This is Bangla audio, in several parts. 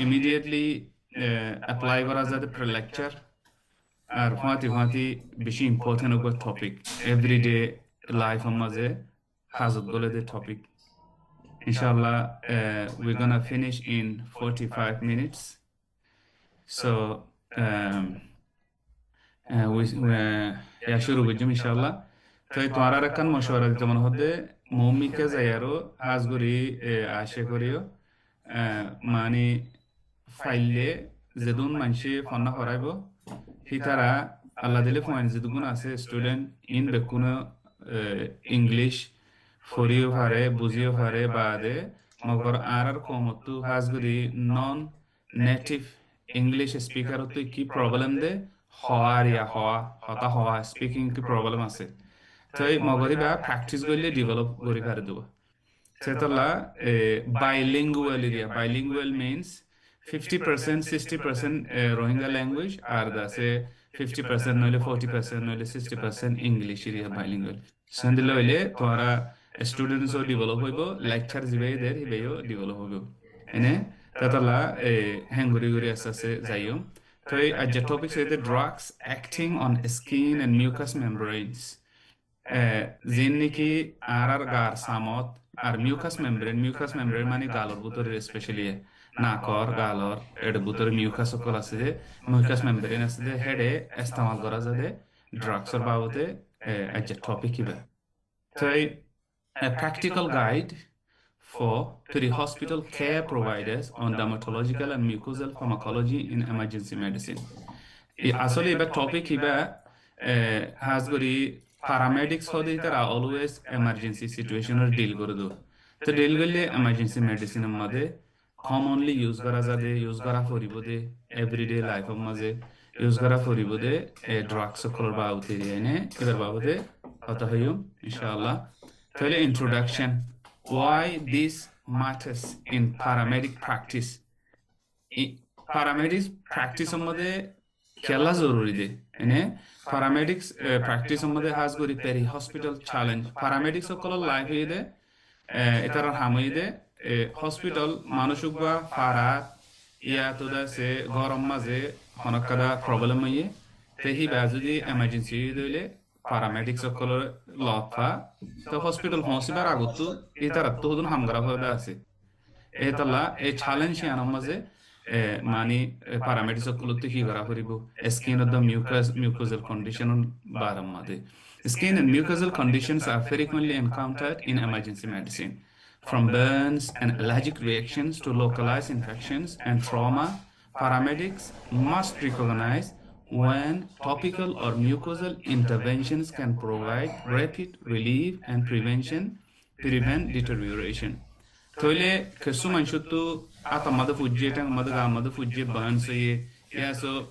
immediately apply করা যাতে pre-lecture আর ফাঁতি বেশি ইম্পর্টেন্ট ওগো টপিক এভরিডে লাইফ মাঝে হাজত গলে দে topic inshallah we're gonna finish in 45 minutes so um, ইয়া শুরু করছি ইনশাআল্লাহ তো এই তোমার আর একখান মশওয়ারা দিতে মনে হতে মৌমিকে যাই আরো হাজগুড়ি আশে করিও মানে ফাইলে যেদুন মানসি ফন্না করাইব হিতারা আল্লাহ দিলে পয়েন্ট যেদুগুণ আছে স্টুডেন্ট ইন বেকুনো ইংলিশ ফরিও পারে বুঝিও পারে বাদে মগর আর কমতু হাজগুড়ি নন নেটিভ ইংলিশ স্পিকার তো কি প্রবলেম দে হওয়ার ইয়া হওয়া স্পিকিং কি প্রবলেম আছে তো এই মগরি বা প্র্যাকটিস করলে ডেভেলপ করি পারে দেবো সেতলা bilingual area bilingual means 50% 60% Rohingya language আর দাসে 50% নইলে 40% নইলে 60% ইংলিশ এরিয়া bilingual সন্দিলে হইলে তোরা স্টুডেন্টসও ডেভেলপ হইব লেকচার জিবে দের হিবেও ডেভেলপ হইব এনে তাতলা হ্যাঙ্গুরি গুরি আছে যাইও তো এই আজ টপিক হইতে drugs acting on skin and mucus মেমব্রেনস জিন নাকি আর গার সামত আর মিউকাস মেমব্রেন মানে গালর ভিতরে স্পেশালি নাকর গালর এর ভিতরে মিউকাস সকল আছে যে মিউকাস মেমব্রেন আছে যে হেডে ইস্তেমাল করা যায় ড্রাগসের বাবদে আজ টপিক কিবা তো a practical guide for pre-hospital care providers on dermatological and mucosal pharmacology in emergency medicine. আসলে এবার টপিক এবার হাজগরি paramedics হতে তারা অলওয়েজ এমার্জেন্সি সিচুয়েশনের ডিল করে দো তো ডিল করলে এমার্জেন্সি মেডিসিনের মধ্যে কমনলি ইউজ করা যাবে ইউজ করা করিব দে এভরিডে লাইফের মাঝে ইউজ করা করিব দে ড্রাগস সকলের বাবদে এনে এবার বাবদে কথা হইও ইনশাআল্লাহ তাহলে introduction why this matters in paramedic practice paramedics practice মধ্যে খেলা জরুরি দে এনে paramedics practice মধ্যে হাজ করি পেরি হসপিটাল চ্যালেঞ্জ paramedics সকলের লাইফ দে এটার হামই দে হসপিটাল মানুষক বা ফারা ইয়া তো দাসে গরম মাঝে হনকাদা প্রবলেম হইয়ে তেহি বা যদি এমার্জেন্সি দইলে paramedics সকলের লফা তো হসপিটাল পৌঁছিবার আগতো এটার তো হদুন হামগারা হয়ে আছে এতলা এই চ্যালেঞ্জ আনার মাঝে মানে paramedics সকলতে কি করা করিব skin of the mucosal condition বারাম মাঝে skin and mucosal conditions are frequently encountered in emergency medicine from burns and allergic reactions to localized infections and trauma paramedics must recognize when topical or mucosal interventions can provide rapid relief and prevent deterioration. Toile kesu manshutu ata mada fujje tang mada ga mada fujje ban se ya so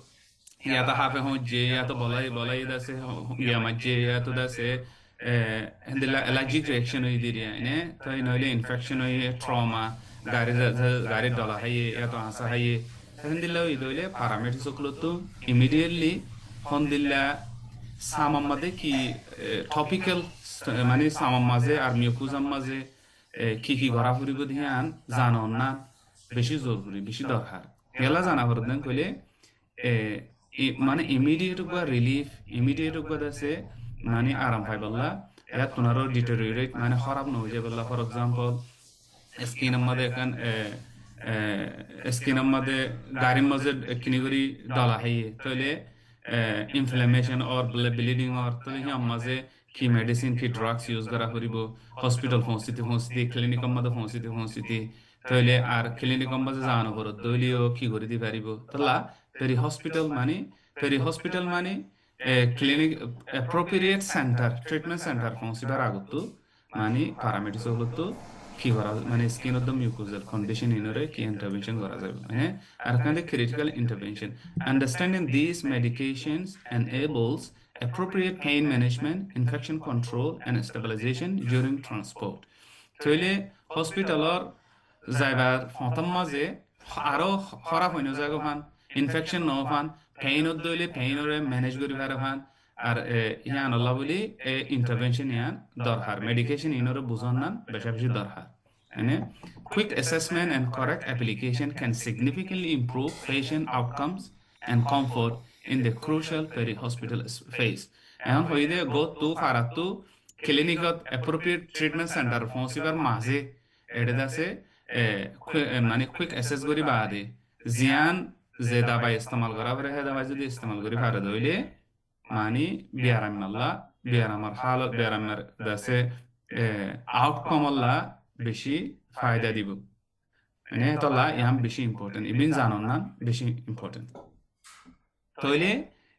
ya ta hafe hoje ya to bolai da se ya majje ya to da se hendela allergic reaction hoy diriya ne toy noile infection hoy trauma gari dola haye ya to asa haye hendilla idole paramedics সকলতো immediately হন্দিল্লা সামাম মাঝে কি টপিক্যাল মানে সামাম মাঝে আর মিউকুজাম মাঝে কি ঘোরা ফুরিব ধ্যান জানো না বেশি জরুরি বেশি দরকার এলা জানা হরদেন কইলে মানে ইমিডিয়েট বা রিলিফ ইমিডিয়েট বা আছে মানে আরাম পাইবল্লা এত তোনারও ডিটেরিওরেট মানে খারাপ নয় যে বললা ফর এক্সাম্পল স্কিনের মধ্যে এখন স্কিনের মধ্যে গাড়ির মধ্যে কিনিগরি দলা হাইয়ে তাহলে ইনফ্লামেশন অর ব্লিডিং অর তাহলে মাঝে কি মেডিসিন কি ড্রাগস ইউজ করা করিব হসপিটাল পৌঁছিতে ক্লিনিকের মধ্যে পৌঁছিতে তাহলে আর ক্লিনিকের মধ্যে যাওয়ানো করো দলীয় কি করে দি পারিব তাহলে পেরি হসপিটাল মানে clinic appropriate centre treatment centre পৌঁছিবার আগত মানে প্যারামেডিক্স হলো কি করা মানে skin of the mucosal condition ইনরে কি ইন্টারভেনশন করা যাবে হ্যাঁ আর কানে critical intervention understanding this medications enables appropriate pain management infection control and stabilization during transport তাহলে হসপিটালর যাইবার ফতম মাঝে আরো খারাপ হইনো জায়গা ফান ইনফেকশন ন ফান পেইনত দইলে পেইনরে ম্যানেজ করি পারে ফান আর ইয়ান আল্লাহ বলি ইন্টারভেনশন ইয়ান দরকার মেডিকেশন ইনরে বুঝন না বেশি দরকার এনে quick assessment and correct application can significantly improve patient outcomes and comfort in the crucial peri-hospital phase. এখন হইদে গো তু ফারাতু ক্লিনিকত appropriate treatment center পৌঁছিবার মাঝে এটা আছে মানে কুইক অ্যাসেস করি বাদে জিয়ান যে দাবাই ইস্তেমাল করা পারে হে দাবাই যদি ইস্তেমাল করি পারে দইলে মানে বিয়ারাম আল্লাহ বিয়ারামার হালত বিয়ারামের দাসে আউটকাম আল্লাহ বেশি ফায়দা দিব মানে তলা ইয়াম বেশি ইম্পর্টেন্ট ইবিন জানো না বেশি ইম্পর্টেন্ট তাহলে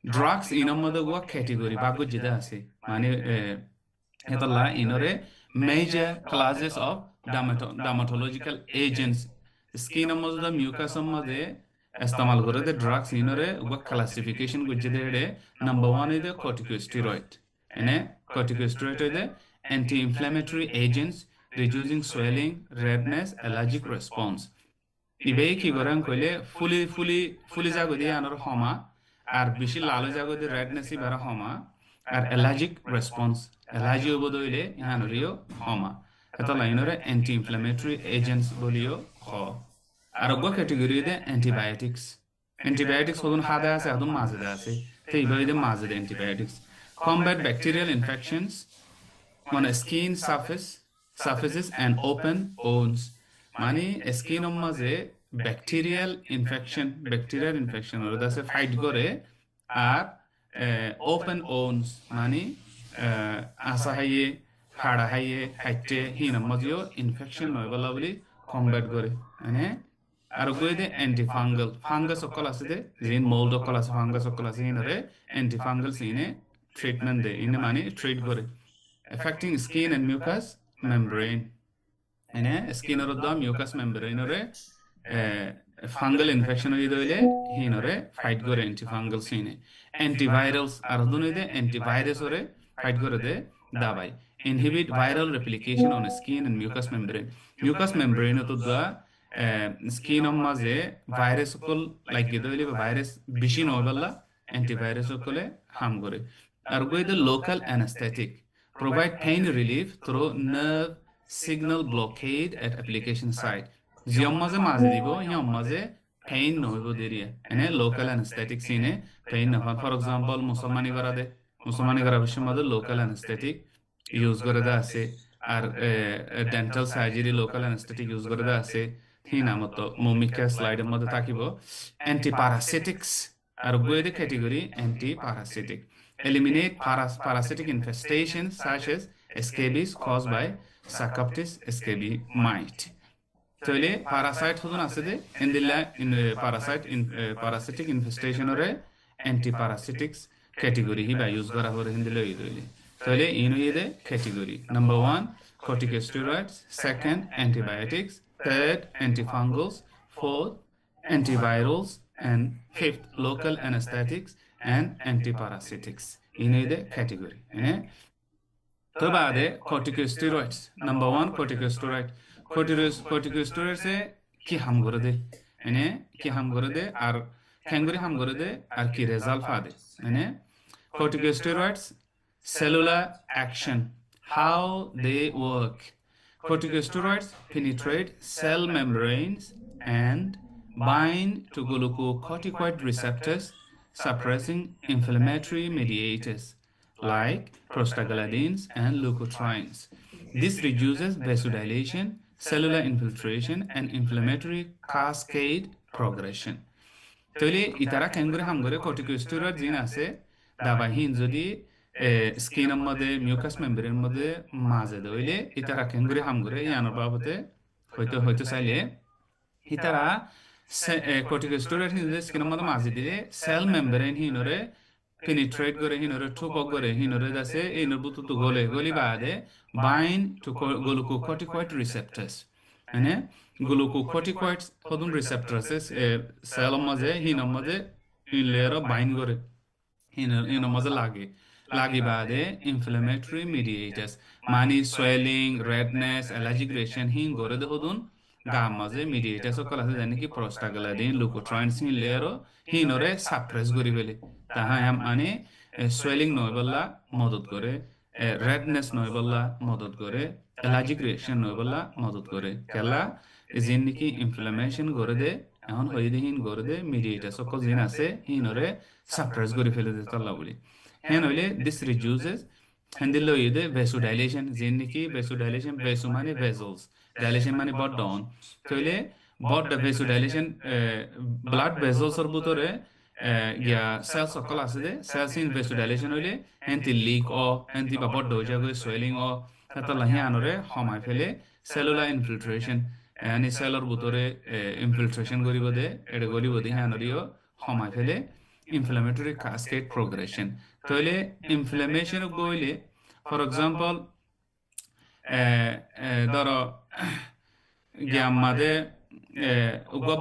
ড্রাগস ইনর মধ্যে গোয়া ক্যাটেগরি ভাগ যেটা আছে মানে এতলা ইনরে major classes of dermatological agents স্কিনের মধ্যে মিউকাসের মধ্যে ইস্তেমাল করে দে ড্রাগস ইনরে গোয়া ক্লাসিফিকেশন গুজে দে নাম্বার 1 ইজ কর্টিকোস্টেরয়েড এনে corticosteroid is anti inflammatory agents reducing swelling, redness, allergic response. ইবে কি করেন কইলে ফুলি জাগো দিয়ে আনর হমা আর বেশি লালো জাগো দিয়ে রেডনেস ই বেরা হমা আর অ্যালার্জিক রেসপন্স অ্যালার্জি হবো দইলে ইহানরিও হমা এত লাইনরে অ্যান্টি ইনফ্ল্যামেটরি এজেন্টস বলিও হ আর অগ্য ক্যাটেগরি দে অ্যান্টিবায়োটিক্স হদুন হাদা আছে হদুন মাঝে আছে তো ইবে দে মাঝে antibiotics combat bacterial infections on a skin surfaces and open wounds মানে স্কিন মাঝে ব্যাকটেরিয়াল ইনফেকশন ওর দাসে ফাইট করে আর ওপেন ওন্স মানে আসা হাইয়ে ফাড়া হাইয়ে হাইটে হিন মাঝেও ইনফেকশন নয় বলা বলি কমব্যাট করে মানে আর গই দে ফাঙ্গাস সকল আছে দে জিন মোল্ড সকল আছে ফাঙ্গাস সকল আছে হিনরে অ্যান্টিফাঙ্গাল সিনে ট্রিটমেন্ট দে ইনে মানে ট্রিট করে affecting skin and mucous membrane ene skin or the mucous membrane ore fungal infection hoile hinore fight gore antifungal sine antivirals ardune de antivirus ore fight gore de dabai inhibit viral replication on skin and mucous membrane to the skin maze virus kol like gedoile virus bishin oballa antivirus kole harm gore ar go the local anesthetic provide pain relief through nerve signal blockade at application site. Ziommaze maze dibo, yommaze pain no ibo deriye. Ene local anesthetic sine pain no. For example, Musamani gara bishmade local anesthetic use gore da ase. Ar dental surgery local anesthetic use gore da ase. Hina moto mumika slide mode takibo. Antiparasitics ar goede category antiparasitic. Eliminate parasitic infestations such as scabies caused by Sarcoptes scabi mite. Tole parasite hodun asede in parasitic infestation ore antiparasitics category hi by use gora hore hindile idole. Tole inu ide category. Number 1 corticosteroids, second antibiotics, third antifungals, fourth antivirals, and fifth local anesthetics and antiparasitics in the category. तो बाद है corticosteroids. Number 1 corticosteroids से कि हम करे दे इन्हें कि हम करे दे और कैंगरी हम करे दे और कि result फादे इन्हें corticosteroids cellular action how they work. Corticosteroids penetrate cell membranes and bind to glucocorticoid receptors suppressing inflammatory mediators like prostaglandins and leukotrienes. This reduces vasodilation, cellular infiltration, and inflammatory cascade progression. Tole itara kengure hamgore corticosteroid gene ase dabahin jodi skin mode mucous membrane mode maze doile itara kengure hamgore yanor babote hoyto saile itara corticosteroid hinore skin mode maze dile cell membrane hinore penetrate gore hinore thupok gore hinore dase einor bututu goli baade bind to glucocorticoid receptors ane glucocorticoids hodun receptors cell maze hinor maze inlero bind gore hinor maze lagi baade inflammatory mediators mani swelling redness allergic reaction hin gore de hodun gam maze mediators okala jani ki prostaglandin leukotrienes hin lero hinore suppress gori bele taha am ane swelling noy bolla madad kore redness noy bolla madad kore allergic reaction noy bolla madad kore kala জিন নেকি ইনফ্লামেশন করে দে এখন হয়ে দে হিন করে দে মিডিয়েটার সকল জিন আছে হিনরে সাপ্রেস করে ফেলে দে তল্লা বলি হ্যাঁ নইলে দিস রিডিউসেস হ্যান্ডেল হয়ে দে ভেসোডাইলেশন জিন নাকি ভেসোডাইলেশন ভেসো মানে ভেসেলস ডাইলেশন মানে বড্ড অন তাইলে বড্ড ভেসোডাইলেশন ব্লাড ভেসেলসর ভিতরে গিয়া সেলস সকল আছে দে সেলস ইন ভেসোডাইলেশন হইলে হেন্তি লিক হেন্তি বা বড্ড হয়ে যাবে সোয়েলিং হেতলা হি আনরে হমাই ফেলে সেলুলার ইনফিল্ট্রেশন এনি সেলর ভিতরে ইনফিল্ট্রেশন করিব দে এটা করিব দে হি আনরিও হমাই ফেলে ইনফ্লামেটরি কাসকেড প্রোগ্রেশন তাহলে ইনফ্লামেশন গইলে ফর এক্সাম্পল ধরো গিয়াম্মাদে উগা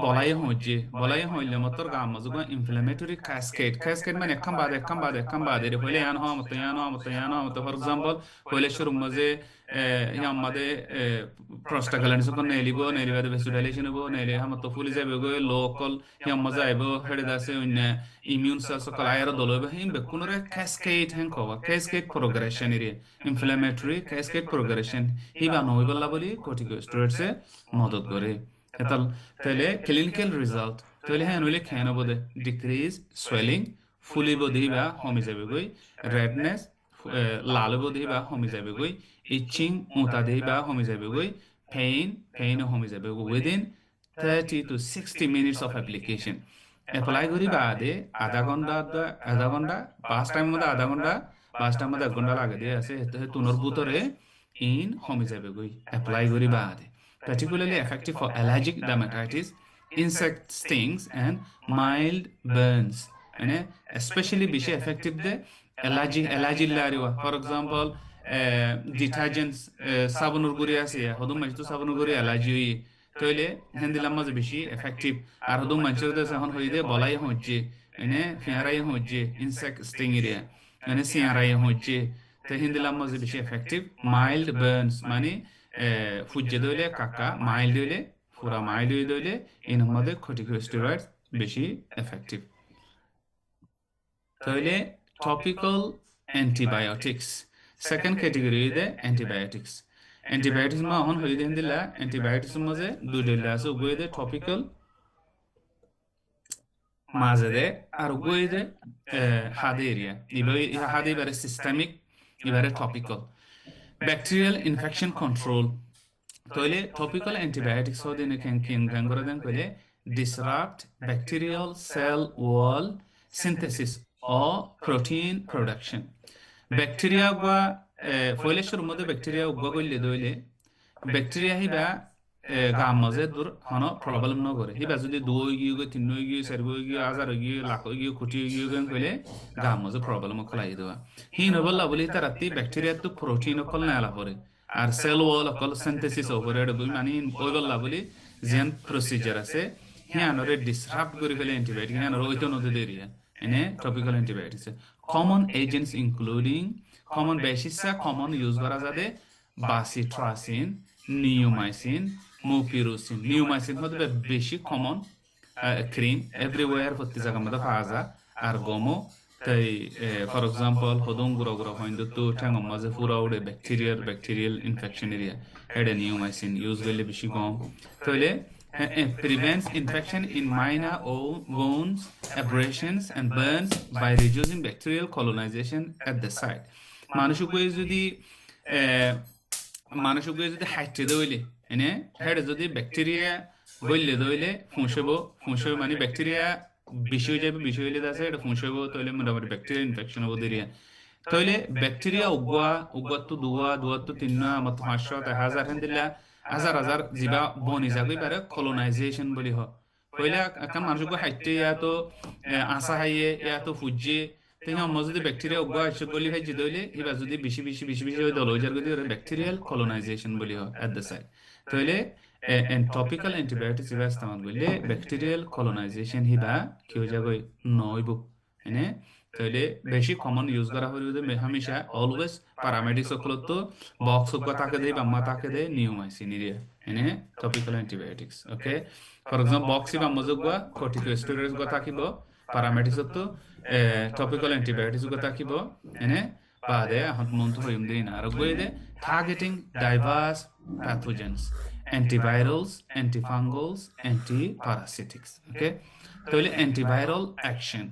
বলাই হইলে মতর গাম মজুগা ইনফ্লামেটরি কাসকেড মানে একখান বাদে রে হইলে ইয়ান হমত ফর এক্সাম্পল হইলে শুরু মজে ইয়াম্মাদে প্রস্টাগ্ল্যান্ড সকন নেলিবাদে ভেসোডাইলেশন হবো নেলে হামত ফুলি যাবে গো লোকল ইয়াম্মা যাইব হেডে দাসে অন্য ইমিউন সেল সকল আয়ার দলবে হিম বেকুনরে কাসকেড হেন কবা cascade progression area inflammatory cascade progression Hiba নইবল্লা বলি কর্টিকোস্টেরয়েডসে মদত করে এতাল তাহলে ক্লিনিক্যাল রেজাল্ট তাহলে হ্যাঁ নইলে খেয়ে নেবো দে ডিক্রিজ সোয়েলিং ফুলিব দিবা কমে যাবে গই রেডনেস লাল দিবা কমে যাবে গই ইচিং উতা দিবা কমে যাবে গই পেইন কমে যাবে within 30 to 60 minutes of application apply করি বাদে আধা ঘন্টা পাঁচ টাইম মধ্যে আধা ঘন্টা পাঁচ টাইম মধ্যে 1 ঘন্টা লাগে দিয়ে আছে তুনর ভিতরে ইন কমে যাবে গই এপ্লাই করি বাদে particularly effective for allergic dermatitis, insect stings, and mild burns. And especially be effective the allergy lariwa. For example, detergents sabunur guri ase hodum manchu sabunur guri allergy toile hendilam maze beshi effective ar hodum manchu de sahon hoide bolai hojje ene fiarai hojje insect sting area ene siarai hojje te hendilam maze beshi effective mild burns mane ফুজে দইলে কাকা মাইল দইলে পুরা মাইল দইলে এর মধ্যে কর্টিকোস্টেরয়েডস বেশি এফেক্টিভ তাহলে টপিক্যাল অ্যান্টিবায়োটিক্স সেকেন্ড ক্যাটাগরি দে অ্যান্টিবায়োটিক্স মা হন হই দেন দিলা অ্যান্টিবায়োটিক্স মধ্যে দুই দিলা আছে উগই দে টপিক্যাল মাঝে দে আর উগই দে হাদে এরিয়া ইবাই হাদে বারে systemic ইবারে topical bacterial infection control toile topical antibiotics hodine can gore den kole disrupt bacterial cell wall synthesis or protein production bacteria gwa foile shur mode bacteria gwa golle doile bacteria hiba গাম মাঝে দূর হনো প্রবলেম ন করে হিবা যদি 2 গিয়ে 3 গিয়ে 4 গিয়ে 1000 গিয়ে লাখ গিয়ে কোটি গিয়ে গান কইলে গাম মাঝে প্রবলেম খলাই দেওয়া হিন বললা বলি তারাতি ব্যাকটেরিয়া তো প্রোটিন কল না আলা পরে আর সেল ওয়াল কল সিনথেসিস ওভারে বলি মানে ওই বললা বলি জেন প্রসিজার আছে হিয়ানরে ডিসরাপ্ট করে ফেলে অ্যান্টিবায়োটিক হিয়ানরে ওইতো নদে দেরিয়া এনে topical antibiotics common agents including common বেসিসা common use করা যাবে বাসিট্রাসিন নিওমাইসিন মুপিরুসিন নিওমাইসিন হতে বেশি কমন ক্রিম এভরিওয়্যার প্রতি জায়গা মধ্যে পাওয়া যায় আর গমো তাই ফর এক্সাম্পল হদম গুড়া হইন্দ তো ঠ্যাং মাঝে পুরা উড়ে ব্যাকটেরিয়াল ইনফেকশন এরিয়া এটা নিওমাইসিন ইউজ করলে বেশি কম তাহলে prevents infection in minor wounds, abrasions and burns by reducing bacterial colonization at the site মানুষকে যদি হাইটে দইলে এনে হেড যদি ব্যাকটেরিয়া গইলে দইলে ফুঁসব মানে ব্যাকটেরিয়া বেশি হয়ে যাবে বেশি হইলে আছে এটা ফুঁসব তাহলে মোটামুটি ব্যাকটেরিয়া ইনফেকশন হবো দেরিয়া তাহলে ব্যাকটেরিয়া উগুয়া তো দুয়া তো 3 আমার 500 1000 হেন দিলা হাজার জিবা বনি যাবি পারে কলোনাইজেশন বলি হইলে একটা মানুষকে হাইটে তো আসা হাইয়ে তো ফুজে তেমন আমরা যদি ব্যাকটেরিয়া উগা আসে বলি হয় যদি এবার যদি বেশি দল হয়ে যার ব্যাকটেরিয়াল কলোনাইজেশন বলি হয় এট দ্য সাইড তাহলে টপিক্যাল অ্যান্টিবায়োটিক্স এবার ইস্তেমাল করলে ব্যাকটেরিয়াল কলোনাইজেশন হিবা কি হয়ে যাবে নইব এনে তাহলে বেশি কমন ইউজ করা হইবে হামেশা অলওয়েজ প্যারামেডিক্স সকলত তো বক্স উগা তাকে দেয় বাম্মা তাকে দেয় নিওমাইসিন এরিয়া এনে topical antibiotics okay for example Bakshi বাম্মা yoga corticosteroids গা থাকিব প্যারামেডিক্স তো topical antibiotics go takibo ene baade ahad montu hoyum deina arogwede targeting diverse pathogens অ্যান্টিভাইরালস, অ্যান্টিফাঙ্গালস, অ্যান্টিপ্যারাসিটিক্স। ওকে, তাহলে অ্যান্টিভাইরাল অ্যাকশন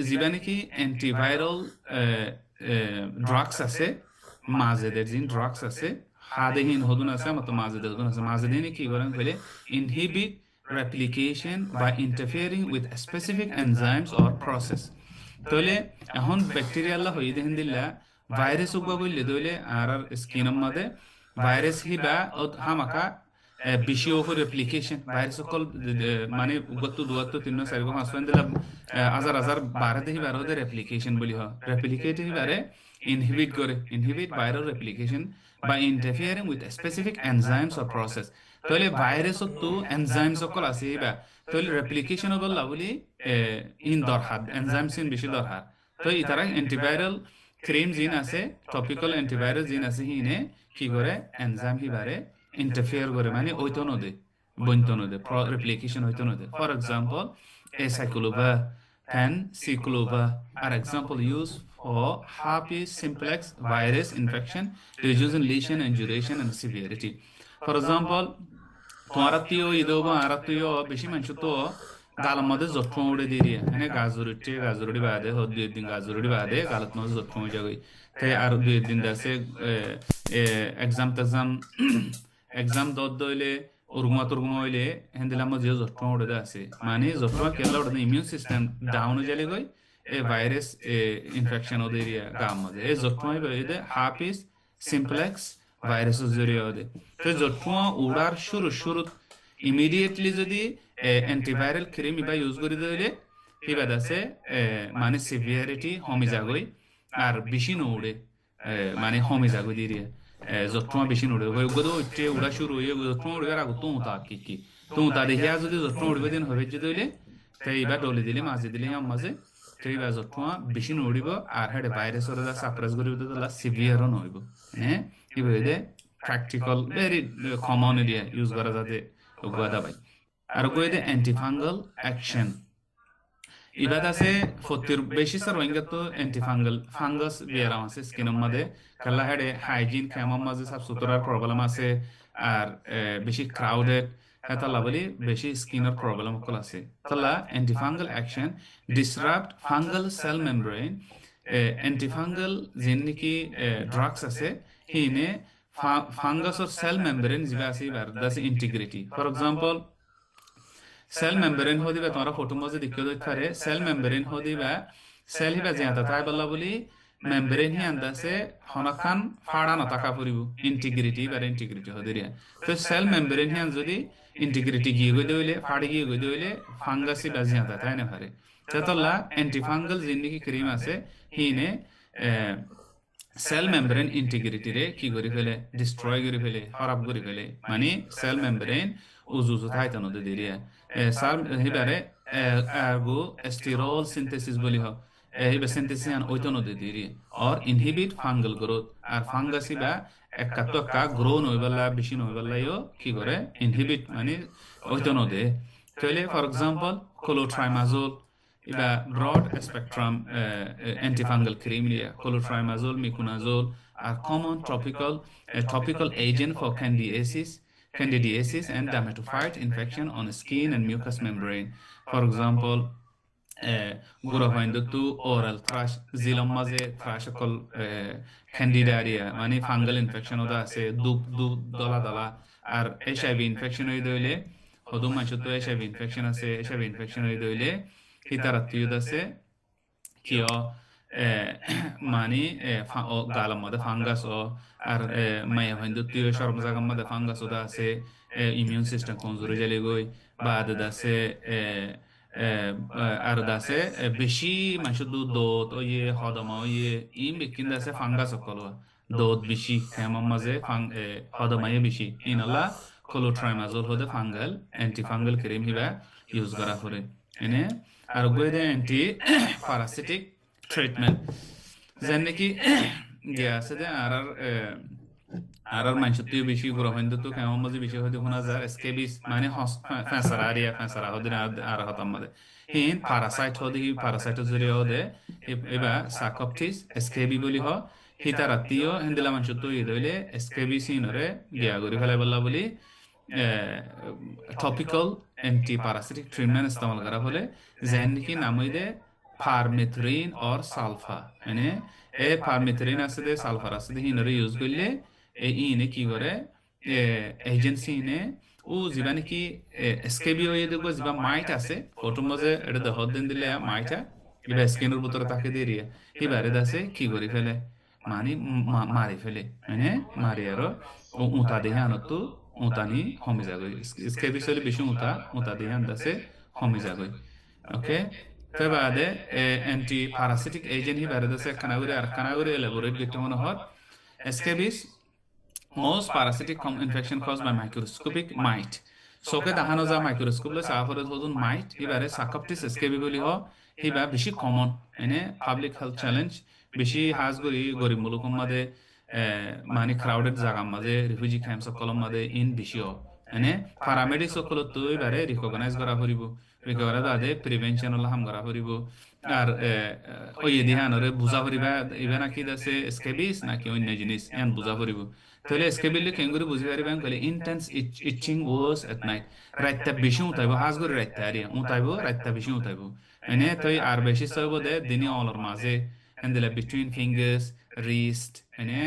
যিবা নেকি এন্টিভাইরাল ড্রাগস আছে, মাজেদের যিন ড্রাগস আছে হাদেহীন হদুন আছে মতো মাজেদের হদুন আছে। মাজেদিনে কি করেন কইলে inhibit replication by interfering with specific enzymes or process. তাহলে এখন ব্যাকটেরিয়াল্লা হই দেখেন দিল্লা ভাইরাস উগবা বললে দইলে আর স্কিনের মধ্যে ভাইরাস হিবা হামাকা বেশি ওপর রেপ্লিকেশন ভাইরাস সকল মানে উগত দুয়াত তিন চারি পাঁচ পয়েন্ট দিলা হাজার হাজার বারে দেখি বারে ওদের রেপ্লিকেশন বলি হয় রেপ্লিকেট হিবারে ইনহিবিট করে ইনহিবিট ভাইরাল রেপ্লিকেশন বা interfering with specific enzymes or process. তাহলে ভাইরাসত তো এনজাইম সকল আছে বা তাহলে রেপ্লিকেশন বললা বলি ইন দরকার এনজাইমস ইন বেশি দরকার। তো ইতারা অ্যান্টিভাইরাল ক্রিম জিন আছে টপিক্যাল অ্যান্টিভাইরাল জিন আছে হিনে কি করে এনজাইম হিবারে ইন্টারফিয়ার করে মানে ওইতো নদে বইতো নদে রেপ্লিকেশন হইতো নদে। For example এসাইক্লোভা penicillin are example used for herpes simplex virus infection, reducing lesion and duration and severity. For example, তোমার আত্মীয় ইদোবা আর আত্মীয় বেশি মানুষ তো গালের মধ্যে যত্ন উড়ে দিয়ে দিয়ে মানে গাজরুটি বাদে হদ 2 দিন গাজরুটি বাদে গালত মধ্যে যত্ন হয়ে যাবে। তাই আর 2 দিন আছে এক্সাম দত দইলে উর্গুমা হইলে হেন্দিলাম যে যত্ন উড়ে আছে মানে যত্ন কেলা উড়ে ইমিউন সিস্টেম ডাউন হয়ে যালে গই এ ভাইরাস ইনফেকশন ওদের এরিয়া গাম মধ্যে এই যত্ন হইবে এদের হার্পিস সিম্পলেক্স ভাইরাস জড়িয়ে ওদের। তো যত্ন উড়ার শুরু ইমিডিয়েটলি যদি অ্যান্টিভাইরাল ক্রিম ইবা ইউজ করে দিলে হিবাদ আছে মানে সিভিয়ারিটি কমে যাগই আর বেশি নউড়ে মানে কমে যাগই দিয়ে যত্ন বেশি নড়ে গদো উঠে উড়া শুরু হয়ে যত্ন উড়বে আর তো তা কি তো তা দেখিয়া যদি যত্ন উড়বে দিন হবে যদি হইলে তাই এবার ডলে দিলে মাঝে দিলে মাঝে তো এবার যত্ন বেশি নড়িব আর হেডে ভাইরাস ওরা সাপ্রেস করিব তো সিভিয়ারও নইব। হ্যাঁ এবারে practical very common area use করা যাতে গোয়াদা ভাই আর গোয়েদে অ্যান্টিফাঙ্গাল অ্যাকশন ইবাদ আছে ফতির বেশি সার ওইঙ্গা তো অ্যান্টিফাঙ্গাল ফাঙ্গাস বিয়ারাম আছে স্কিনের মধ্যে কাল্লা হেডে হাইজিন খেমার মাঝে সাফ সুতরার প্রবলেম আছে আর বেশি ক্রাউডেড হেতালা বলি বেশি স্কিনের প্রবলেম সকল আছে। তাহলে antifungal action disrupt fungal cell membrane antifungal যেন নাকি ড্রাগস আছে হিনে ফাঙ্গাসর সেল মেমব্রেন যেটা আছে এবার Das integrity. For example cell membrane হদিবা তোমরা ফটো মধ্যে দেখিও দেখতে পারে সেল মেমব্রেন হদিবা সেল হিবা যে আতা তাই বললা বলি মেমব্রেন হি আন্দাসে হনাখান ফাড়ানো টাকা পড়িব ইন্টিগ্রিটি বা ইন্টিগ্রিটি হদিরিয়া। তো সেল মেমব্রেন হি যদি ইন্টিগ্রিটি গিয়ে গই দইলে ফাড়ি গিয়ে গই দইলে ফাঙ্গাসি বাজি আতা তাই না পারে। তেতলা অ্যান্টিফাঙ্গাল জিন্দিকি ক্রিম আছে হিনে সেল মেমব্রেন ইন্টিগ্রিটি রে কি করে ফেলে ডিস্ট্রয় করে ফেলে খারাপ করে ফেলে মানে সেল মেমব্রেন উজুজু থাইতা নদে দিরিয়া সার হিবারে আরগো স্টেরল সিনথেসিস বলি হ হিবা সিনথেসিস আন ওইতো নদে দিরি অর ইনহিবিট ফাঙ্গাল গ্রোথ আর ফাঙ্গাসি বা একা গ্রো নইবাল্লা বেশি নইবাল্লাইও কি করে ইনহিবিট মানে ওইতো নদে। তাহলে for example কোলোট্রাইমাজোল Iba broad spectrum antifungal cream লিয়া কোলোট্রাইমাজোল মিকুনাজোল আর common topical agent for candidiasis and dermatophyte infection on skin and mucous membrane. For example, Guravindutu oral thrush, Zilamaze thrashakol candidaria, mani fungal infection oda ase, dup dala, R HIV infection হইলে হদু মানুষ তো HIV infection আছে HIV infection হইলে হিতারাত্মীয় আছে কিয় মানে গালার মধ্যে ফাঙ্গাস ও আর মায়া হিন্দুত্বীয় সর্বজাগার মধ্যে ফাঙ্গাস ওটা আছে ইমিউন সিস্টেম কমজোরি জ্বালিয়ে গই বা আদত আছে আর আছে বেশি মানুষের দোত ওয়ে হদমা ওয়ে কিন্তু আছে ফাঙ্গাস সকল দোত বেশি হেমার মাঝে হদমাইয়ে বেশি ইনালা কোলোট্রাইমাজোল হতে fungal antifungal cream Hiba use করা করে এনে আর গোয়েদে অ্যান্টি প্যারাসিটিক ট্রিটমেন্ট যেন নাকি গিয়ে আছে যে আর মানুষের তুই বেশি গ্রহণ তো কেমন মাঝে বেশি হয়তো শোনা যায় স্কেবিস মানে ফেঁসারা হতে আর হতাম মাঝে হিন প্যারাসাইট হতে প্যারাসাইটের জরিয়ে হতে এবার সাকপটিস স্কেবি বলি হ হিতারাত্তিও হিন্দিলা মানুষ তো ঈদ হইলে এসকেবিসি নরে গিয়া করি ফেলাই বললা বলি টপিক্যাল অ্যান্টি প্যারাসিটিক ট্রিটমেন্ট ইস্তেমাল করা হলে যেন কি নাম হইদে পারমেথ্রিন অর সালফা মানে এ পারমেথ্রিন আছে দে সালফার আছে দে হিনরে ইউজ করলে এই ইনে কি করে এজেন্সি ইনে ও যিবা নেকি এসকেবি হয়ে দেখবো যিবা মাইট আছে ফটোর মাঝে এটা দেহত দিন দিলে মাইটা কিবা স্কিনের ভিতরে তাকে দিয়ে দিয়ে সিবারে দাসে কি করে ফেলে মানে মারি ফেলে মানে মারি আর উতা দেহে আনতো উতানি কমে যাগৈ স্কেবিস হলে বেশি উতা দেহে আন্দাসে কমে যাগৈ ওকে তো বাদে অ্যান্টি প্যারাসিটিক এজেন্ট হিবারে দাসে কানাগুরি আর কানাগুরি এলাবোরেট গেটে মনে হয় scabies most parasitic infection caused by microscopic mite চোখে দেখানো যা মাইক্রোস্কোপ লৈ চাহ ফলত হজন মাইট হিবাৰে সাকপ্টিস এসকেবি বুলি হ হিবা বেশি কমন এনে পাবলিক হেলথ চ্যালেঞ্জ বেশি হাজ গরি গরিব মুলুকম মাদে মানে ক্রাউডেড জায়গা মাঝে রিফিউজি ক্যাম্পস সকলম মাঝে ইন বেশি হ এনে প্যারামেডিক সকল তো এবারে রিকগনাইজ করা হরিব রিকভারি বাদে প্রিভেনশন হল হাম করা হরিব আর ওই দিহানরে বুঝা হরিবা ইবা নাকি দাসে এসকেবিস নাকি অন্য জিনিস এন বুঝা হরিব তাহলে এসকেবিলে কেঙ্গুরি বুঝি পারিবাং কলে intense etching was at night raita বেশি উঠাইব হাজ করে রাইতা আরিয়া উঠাইব রাইতা বেশি উঠাইব এনে তই আর বেশি সব দে দিনে অলর মাঝে এন্দেলা বিটুইন ফিঙ্গার্স রিস্ট এনে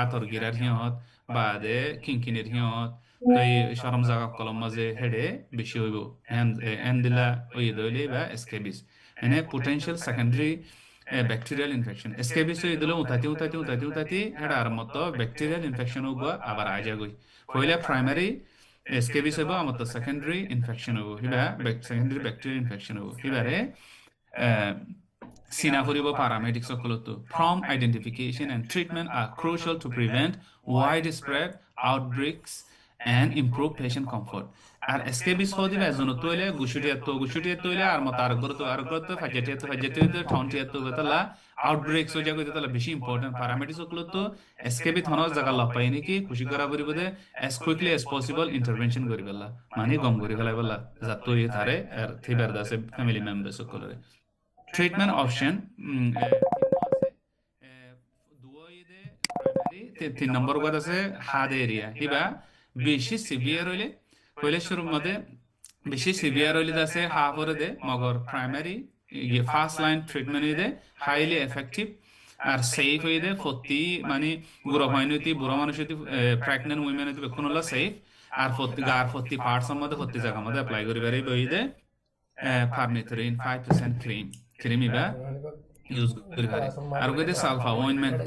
আতর গিরার হিয়ত বাদে কিনকিনের হিয়ত তই শরম জাগা কলম মাঝে হেডে বেশি হইব এন্দেলা ওই দইলে বা এসকেবিস এনে পোটেনশিয়াল সেকেন্ডারি ব্যাকটেরিয়াল ইনফেকশন এসকেবিস ইদলো উতাতি হেডা আর মতো ব্যাকটেরিয়াল ইনফেকশন হবো আবার আজা গই পয়লা প্রাইমারি এসকেবিস হবো আমতো সেকেন্ডারি ইনফেকশন হবো হিবা সেকেন্ডারি ব্যাকটেরিয়াল ইনফেকশন হবো হিবারে Sinafuribo paramedics okoloto. Prompt identification and treatment are crucial to prevent widespread outbreaks and improve patient comfort. আর এসকেবিস হদি বেজন তোইলে গুশুটিয়া তোইলে আর মত আর গরতো ফাজেটিয়া ঠাউনটিয়া গতলা আউটব্রেকস হয়ে যাবে তাহলে বেশি ইম্পর্টেন্ট প্যারামেডিক্স okoloto এসকেবি থনস জায়গা লাপাই নাকি খুশি করা পরিব দে as quickly as possible intervention করি বেলা মানে গম করি ফেলাই বেলা যাতো ই থারে আর থিবার দাসে family members okolore treatment option তিন নম্বর কথা আছে হাদ এরিয়া হিবা বেশি সিভিয়ার হইলে হইলে শুরুর মধ্যে বেশি সিভিয়ার হইলে আছে হা করে দে মগর প্রাইমারি ফার্স্ট লাইন ট্রিটমেন্ট হইলে হাইলি এফেক্টিভ আর সেফ হয়ে দে ফতি মানে বুড়ো হয়নি বুড়ো মানুষ প্রেগনেন্ট উইমেন হইতে বেক্ষণ হলো সেফ আর ফতি পার্টস মধ্যে ফতি জায়গার মধ্যে অ্যাপ্লাই করি পারি বই দে পারমেথ্রিন 5% ক্রিম ইবা ইউজ করি পারে আর কইতে সালফা অয়েন্টমেন্ট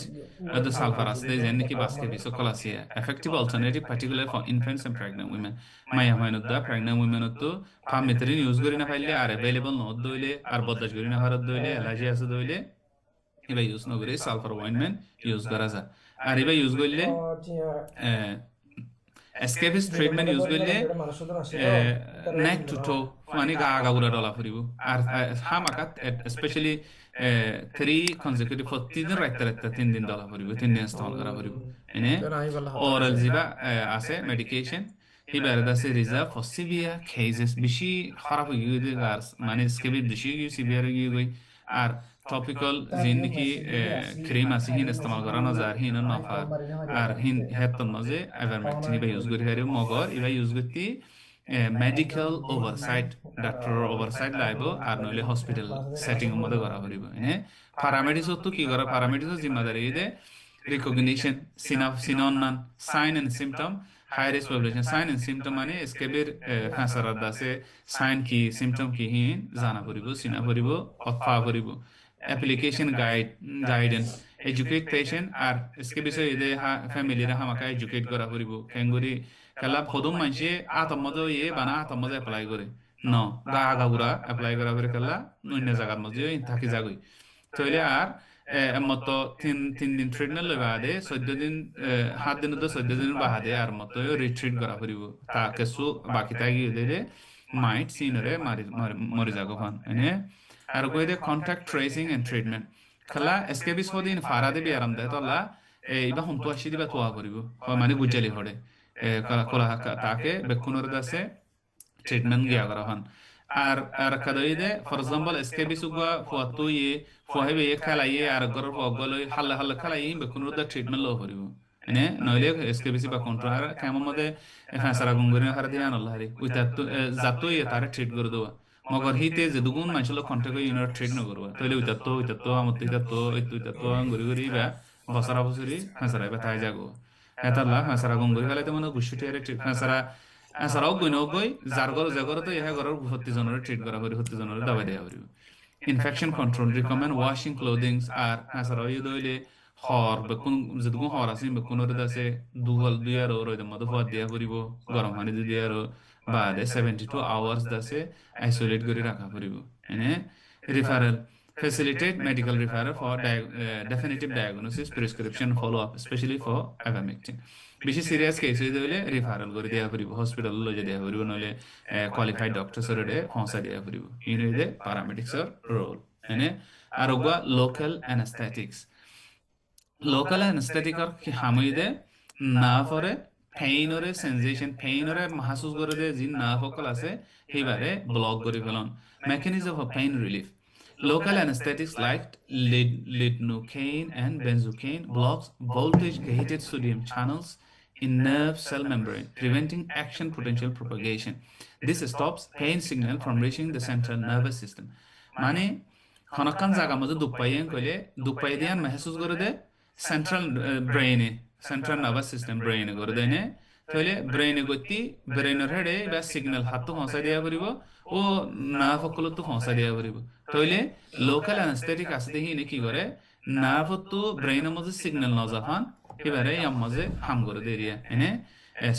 the sulfur আছে যেন কি বাসকে বিস কলাসিয়া effective alternative particularly for infants and pregnant women মায়া হয় নদা pregnant women তো পারমেথ্রিন ইউজ করি না পাইলে আর अवेलेबल নদ দইলে আর বদলাজ করি না হারত দইলে অ্যালার্জি আছে দইলে এবা ইউজ ন করে সালফার অয়েন্টমেন্ট ইউজ করা যায় আর এবা ইউজ করলে এসকেপিস ট্রিটমেন্ট ইউজ করলে নেক টু টো মানে গাগুলা ডলা ফুরিব আর হামাকাত স্পেশালি 3 consecutive for 3 রাইতে 3 দিন ডলা ফুরিব 3 দিন ইনস্টল করা ফুরিব এনে ওরাল জিবা আছে মেডিকেশন হিবারে দাসে রিজার্ভ ফর সিভিয়ার কেসেস বেশি খারাপ হয়ে গিয়ে আর মানে স্কেবিস বেশি সিভিয়ার হয়ে গিয়ে আর টপিক্যাল জিনকি ক্রিম আছে হিন ইস্তেমাল করা না যার হিন নফার আর হিন হেতন মাঝে আইভারমেকটিন ইবা ইউজ করি হারিও মগর ইবা ইউজ করতে মেডিকেল ওভারসাইট ডাক্তার ওভারসাইট লাইব আর নইলে হসপিটাল সেটিং মধ্যে করা হরিব এনে প্যারামেডিক্স তো কি করে প্যারামেডিক্স জিম্মাদারি দে recognition সিননান sign and symptom high risk population sign and symptom মানে স্কেবের হাসারাত আছে সাইন কি সিম্পটম কি হিন জানা পড়িব সিনা পড়িব of a পড়িব application guidance educate patient আর স্কে বিষয়ে এদে ফ্যামিলিরা হামাকা এডুকেট করা পড়িব কেঙ্গুরি খেলা ফদম মানসে আতমদ ইয়ে বানা আতমদ এপ্লাই করে ন গাগুরা এপ্লাই করা করে খেলা অন্য জায়গার মধ্যে থাকি যাগই তইলে আর মত 3 দিন ট্রিটমেন্ট লই বাদে 14 দিন 7 দিন তো 14 দিন বাদে আর মত রিট্রিট করা পড়িব তা কিছু বাকি থাকি দিলে মাইট সিনরে মরি যাগো ফান এনে আর কইদে কন্টাক্ট ট্রেসিং এন্ড ট্রিটমেন্ট খেলা এসকেবিস হদিন ফারাদে বি আরাম দে তোলা ইবা হুনতো আসি দিবা তোয়া করিব মানে গুজালি হড়ে কলা তাকে বেকুনর দাসে ট্রিটমেন্ট গিয়া করা হন আর কাদইদে ফর এক্সাম্পল এসকেবি সুগা ফুয়াতু ইয়ে ফুয়াইবে ইয়ে খেলাইয়ে আর গরর ফগলই হাল্লা হাল্লা খেলাই বেকুন দা ট্রিটমেন্ট লো হরিব এনে নইলে এসকেবিসি বা কন্ট্রোল আর কেমন মধ্যে ফেসারা গুঙ্গুরি হার দিয়ান আল্লাহ হারি উইতা জাতো ইয়ে তারে ট্রিট করে দেওয়া মগর হিতে যে দুগুণ মানুষ লোক কন্ট্যাক্ট ইউনিট ট্রিট ন করবা তাইলে উইতা তো আমত ইতা তো আঙ্গুরি গরি বা বছরা বছরি ফেসারা বা তাই যাগো এতাল্লা ফেসারা গুঙ্গুরি খেলাইতে মানে গুষ্টি ফেসারা এছাড়াও গই যার ঘর যে ঘরে তো ইহা ঘরের ভর্তি জনের ট্রিট করা হরি ভর্তি জনের দাবাই দেওয়া Hari infection control recommend washing ক্লোদিংস আর এছাড়াও ইয়ে দইলে হর বেকুন যেটুকু হর আছে বেকুনের আছে দুহল দুই আর ওর মধ্যে ফুয়াদ দিয়া করিব গরম পানি দি দিয়া আর বাদে 72 hours দাসে আইসোলেট করে রাখা করিব এনে referral facilitate medical referral for definitive diagnosis prescription follow up especially for ivermectin বেশি সিরিয়াস কেস হয়ে গেলে রেফারেল করে দেওয়া করিব হসপিটাল লয়ে দেওয়া করিব নইলে কোয়ালিফাইড ডক্টর সরে পৌঁছা দেওয়া করিব ইন হইলে প্যারামেডিক্সর রোল এনে আর ওগুয়া লোকাল অ্যানাস্থেটিক্স লোকাল অ্যানাস্থেটিকর কি হামইদে না পরে পেইনরে সেনসেশন পেইনরে মাহসুস করে দে জি না সকল আছে সেইবারে ব্লক করে Felon mechanism of pain relief local anesthetics like lidocaine and benzocaine blocks voltage-gated sodium channels in nerve cell membrane, preventing action potential propagation. This stops pain signal from reaching the central nervous system. মানে হনকান জায়গা মধ্যে দুপাইয়েন কইলে দুপাই দিয়ান মেহসুস করে দে সেন্ট্রাল ব্রেইনে সেন্ট্রাল নার্ভাস সিস্টেম ব্রেইনে করে দেয় নে তাহলে ব্রেইনে গতি ব্রেইনের হেডে বা সিগন্যাল হাতও পৌঁছাই দিয়া পারিব ও নার্ভ সকলতো পৌঁছাই দিয়া পারিব তাহলে লোকাল অ্যানাস্থেটিক আছে দেখি নে কি করে নার্ভতো ব্রেইনের মধ্যে সিগন্যাল ন যাফান এবারে ইয়ার মাঝে হাম করে দিয়ে দিয়া এনে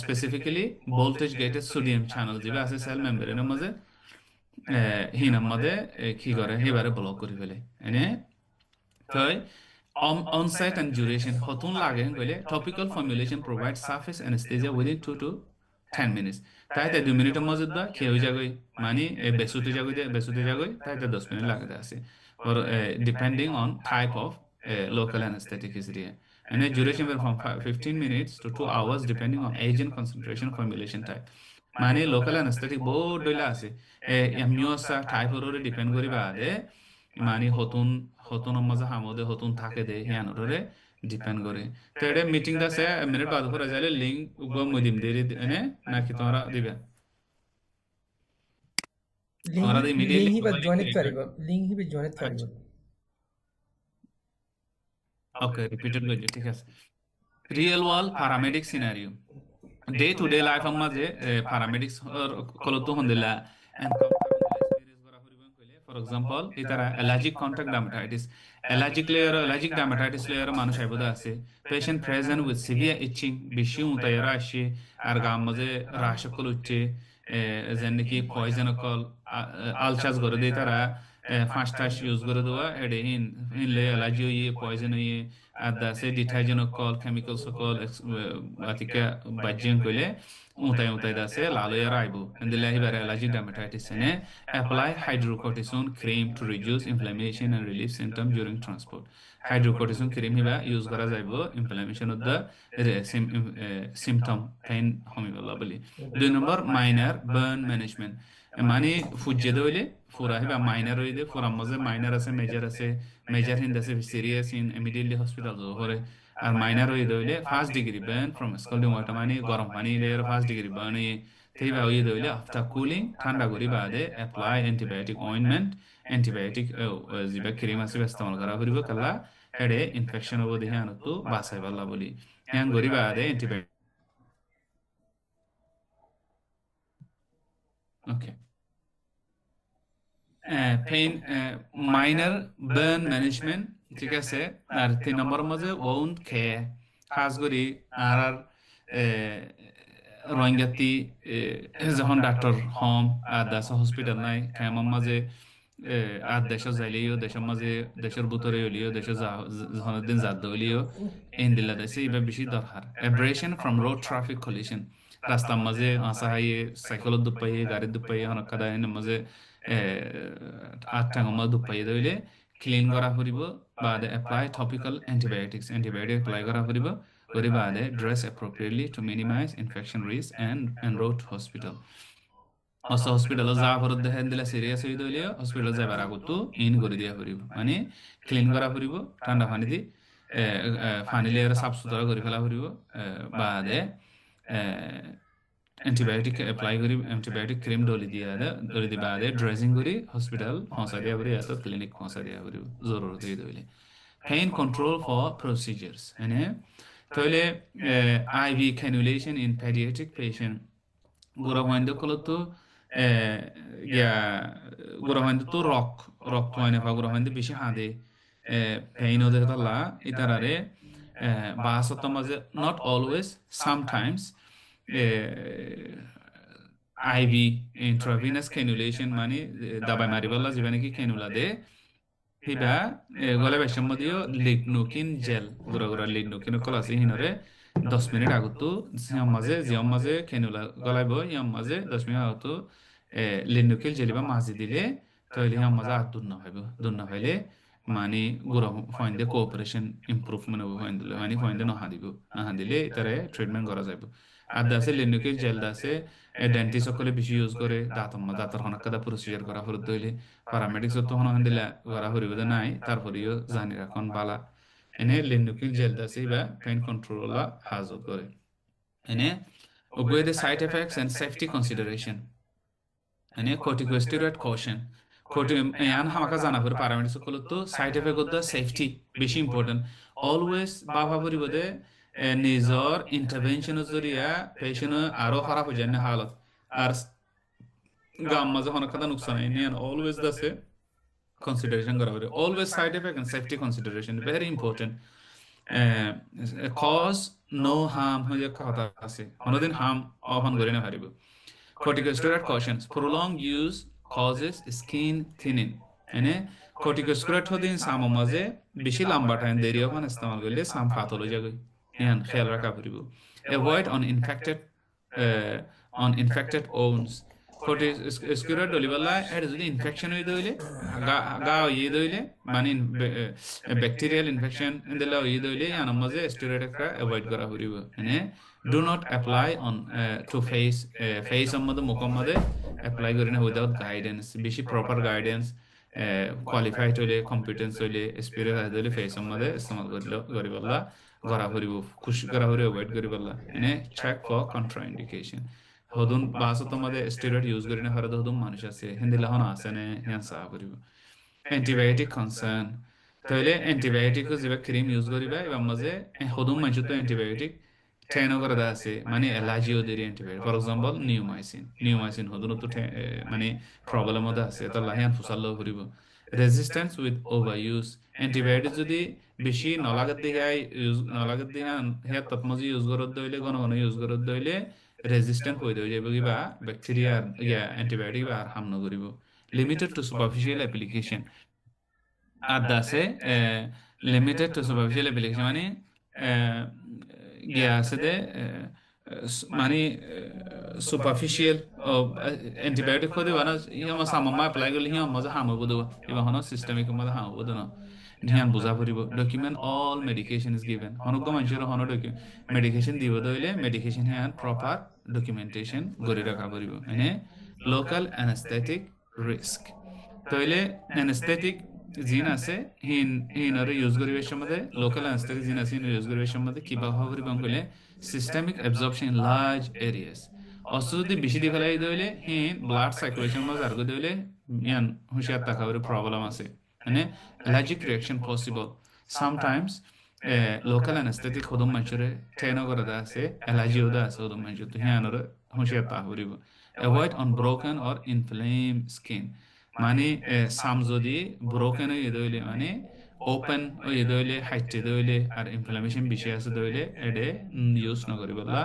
specifically voltage gated sodium channel যেটা আছে সেল মেমব্রেনের মাঝে হিনার মধ্যে কি করে এবারে ব্লক করে ফেলে এনে তাই onset and duration hotun লাগে কইলে topical formulation provides surface anesthesia within 2 to 10 minutes তাই 2 মিনিটের মধ্যে দা কি হই যাগই মানে বেসুতে যাগই তাই 10 মিনিট লাগে আছে or depending on type of local anesthetic is there and the duration will from 15 minutes to 2 hours depending on agent concentration formulation type মানে লোকাল অ্যানেস্থেটিক বহুত ডইলা আছে এমনিওসা টাইপের ডিপেন্ড করিবা দে মানে হতুনের মাঝে হামদে হতুন থাকে দে হিয়ানরে ডিপেন্ড করে তো এটা মিটিং দাসে মিনিট বাদ করে যাইলে লিংক গো মদিম দে এনে নাকি তোমরা দিবে তোমরা ইমিডিয়েটলি লিঙ্ক হিবা জয়েনিত পারিব লিঙ্ক হিবা জয়েনিত পারিব ওকে রিপিটেড গো ঠিক আছে real world paramedic scenario day to day life মাঝে প্যারামেডিক্স কলতো হন্দিলা for example itara allergic contact dermatitis allergic dermatitis layer মানুষ আইবদা আছে patient present with severe itching বেশি উতায়রা আসে আর গাম মাঝে রাশ কল উঠছে যেন কি পয়জন কল আলচাস করে দেয় তারা ফার্স্ট টাস ইউজ করে দেওয়া এডে ইনলে অ্যালার্জি হইয়ে পয়জন হইয়ে আর দাসে ডিটারজেন্ট কল কেমিক্যাল সকল আতিকা বাজ্যন কইলে উতাই দাসে লালয়ার আইবো এন্দিলে হিবারে অ্যালার্জিক dermatitis এনে apply hydrocortisone cream to reduce inflammation and relieve symptoms during transport hydrocortisone cream Hiba use করা যাইবো inflammation of the symptom pain homibola বলি 2 নম্বর মাইনার বার্ন ম্যানেজমেন্ট মানে ফুজে দইলে ফুরা হিবা মাইনার হইলে ফুরা মাঝে মাইনার আছে মেজর হিন্দ আছে serious in immediately hospital Hare R minor হয়ে দইলে first degree burn from scolding water মানে গরম পানি লেয়ার ফার্স্ট ডিগ্রি বার্ন তেইবা হয়ে দইলে আফটার কুলিং ঠান্ডা করি বাদে অ্যাপ্লাই অ্যান্টিবায়োটিক অয়েন্টমেন্ট অ্যান্টিবায়োটিক যিবা ক্রিম আছে ইস্তেমাল করা করিব কালা হেডে ইনফেকশন হবো দেখে আনতো বাসাই পাল্লা বলি হ্যাঁ করি বাদে অ্যান্টিবায়োটিক ওকে পেইন মাইনার বার্ন ম্যানেজমেন্ট ঠিক আছে আর 3 নম্বর মাঝে ওউন্ড কেয়ার খাস করি আর রোহিঙ্গাতি যখন ডাক্তার হম আর দাস হসপিটাল নাই কেমন মাঝে আর দেশ যাইলেও দেশের মাঝে দেশের ভিতরে হইলেও দেশে যখন দিন যাদ হইলেও ইন্দিলা দেশে এবার বেশি দরকার abrasion from road traffic collision রাস্তার মাঝে আসা হাইয়ে সাইকেলের দুপাইয়ে গাড়ির দুপাইয়ে হনকা দাইনের মাঝে আটটা মাঝে দুপাইয়ে দইলে ক্লিন করা ফুরিব বাদে এপ্লাই টপিক্যাল অ্যান্টিবায়োটিক এপ্লাই করা ফুরিব করে বাদে dress appropriately to minimise infection risk and enrol to hospital অস হসপিটাল যা ফরত দেখাই দিলে সিরিয়াস হয়ে দিলে হসপিটাল যাবার আগতো ইন করে দিয়া ফুরিব মানে ক্লিন করা ফুরিব ঠান্ডা পানি দি পানি লেয়ারে সাফ সুতরা করে ফেলা ফুরিব বাদে এন্টিবায়োটিক এপ্লাই করি এন্টিবায়োটিক ক্রিম ডলি দি বাদে ড্রেসিং করি হসপিটাল পৌঁছা দিয়া ফুরি এত ক্লিনিক পৌঁছা দিয়া ফুরিব জরুরত হয়ে দিলে pain control for procedures মানে তাহলে IV cannulation in pediatric patient গোরা হইন্দে কলতো ইয়া গোরা হইন্দে তো রক্ত হয় না বা গোরা হইন্দে বেশি হাদে পেইন ওদে তালা ইতারারে বাসত মাঝে not always sometimes IV intravenous cannulation মানে দাবাই মারিবাল্লা যেখানে কি ক্যানুলা দে হিবা গলে বেশম দিও লিগনুকিন জেল গুড়া গুড়া লিগনুকিন কলাসি হিনরে 10 মিনিট আগতো জিয়ম মাঝে কেনুলা গলাইব ইয়াম মাঝে 10 মিনিট আগতো লিগনুকিল জেলিবা মাঝি দিলে তাহলে ইয়াম মাঝে আর দূর না হইলে মানে গুড়া ফাইন্দে কোঅপারেশন ইমপ্রুভমেন্ট হবে ফাইন্দিলে মানে ফাইন্দে নাহা দিলে তারে ট্রিটমেন্ট করা যাবে আর দাসে লিগনুকিল জেল দাসে ডেন্টিস্ট সকলে বেশি ইউজ করে দাঁতর হনকাদা প্রসিজার করা ফরত হইলে প্যারামেডিক্স তো হন দিলা করা হরিব নাই তারপরেও জানি রাখন বালা এনে লিন্ডুকিল জেল দাসি বা পেইন কন্ট্রোল হাজত করে এনে weigh the side effects and safety consideration এনে কর্টিকোস্টেরয়েড কশন ইয়ান হামাকা জানা পড়ে প্যারামেডিক্স সকল তো side effect of the safety বেশি ইম্পর্টেন্ট অলওয়েজ বাবা পরিব দে নিজৰ ইন্টারভেনশনের জরিয়া পেশেন্ট আরো খারাপ হয়ে যায় না হালত আর গাম মাঝে অনেক কথা নুকসান হয় নিয়ে অলওয়েজ দাসে consideration করা হবে always side effect and safety consideration very important cause no harm হয়ে কথা আছে কোনদিন harm অহন করে না পারিব corticosteroid cautions prolonged use causes skin thinning এনে corticosteroid হদিন সাম মাঝে বেশি লম্বা টাইম দেরি অহন ইস্তেমাল করলে সাম পাথোলজি গই ইয়ান খেয়াল রাখা পড়িব avoid on infected wounds corticosteroid ডলিবালা এর যদি ইনফেকশন হই দইলে গা হই দইলে মানে ব্যাকটেরিয়াল ইনফেকশন দিলা হই দইলে ইয়ান মাঝে স্টেরয়েড একটা অ্যাভয়েড করা হইব মানে do not apply on to face মধ্যে মুখ মধ্যে অ্যাপ্লাই করি না উইদাউট গাইডেন্স বেশি প্রপার গাইডেন্স কোয়ালিফাইড হইলে কম্পিটেন্স হইলে এক্সপিরিয়েন্স হইলে ফেস মধ্যে ইস্তেমাল করিবলা করা হইব খুশি করা হইব অ্যাভয়েড করিবলা মানে চেক ফর কন্ট্রাইন্ডিকেশন হদুন বাসত মধ্যে স্টেরয়েড ইউজ করি না হরদ হদুন মানুষ আছে হিন্দিলা হন আছে নে হিয়ান সাহা করিব অ্যান্টিবায়োটিক কনসার্ন তাহলে অ্যান্টিবায়োটিক যেবা ক্রিম ইউজ করিবা এবার মাঝে হদুন মানুষ তো অ্যান্টিবায়োটিক টেনো করে দেওয়া আছে মানে অ্যালার্জি ওদের অ্যান্টিবায়োটিক ফর এক্সাম্পল নিউমাইসিন হদুন তো মানে প্রবলেম মধ্যে আছে তো লাহিয়ান ফুসাল্লো করিব resistance with over use antibiotic যদি বেশি নলাগত দিকে হেয়ার তৎমজি ইউজ করত দইলে ঘন ঘন ইউজ করত দইলে রেজিস্ট্যান্ট হয়ে যাব কিবা ব্যাকটেরিয়া অ্যান্টিবায়োটিক আর হাম নকরিব লিমিটেড টু সুপারফিশিয়াল অ্যাপ্লিকেশন আর দাসে লিমিটেড টু সুপারফিশিয়াল অ্যাপ্লিকেশন মানে আছে দে মানে সুপারফিশিয়াল অ্যান্টিবায়োটিক হতে বানা ইয়া সামামা এপ্লাই করলে হিয়া মজা হাম হব দেব এবার হন সিস্টেমিক মজা হাম হব দেন ধ্যান বুঝা পড়িব document all medication is given হনক মানুষের হন মেডিকেশন দিব দইলে মেডিকেশন হ্যান প্রপার ডকুমেন্টেশন করে রাখা পড়িব মানে লোকাল অ্যানেস্থেটিক রিস্ক তইলে অ্যানেস্থেটিক জিন আছে হিনরে ইউজ করিবার সময় লোকাল অ্যানেস্থেটিক জিন আছে ইউজ করিবার সময় কিভাবে করিব কইলে systemic absorption in large areas অসু যদি বেশি দি ফেলাই দইলে হিন ব্লাড সার্কুলেশন মাঝ আর দইলে ইয়ান হুঁশিয়ার থাকার প্রবলেম আছে মানে allergic reaction possible sometimes local anesthetic hodum manchore traino kora da ase allergy oda ase hodum manchore to hianor hoshiyar ta horibo avoid on broken or inflamed skin মানে সাম যদি ব্রোকেন হয়ে দইলে মানে ওপেন হয়ে দইলে হাইটে দইলে আর ইনফ্লামেশন বেশি আছে দইলে এডে ইউজ ন করিবলা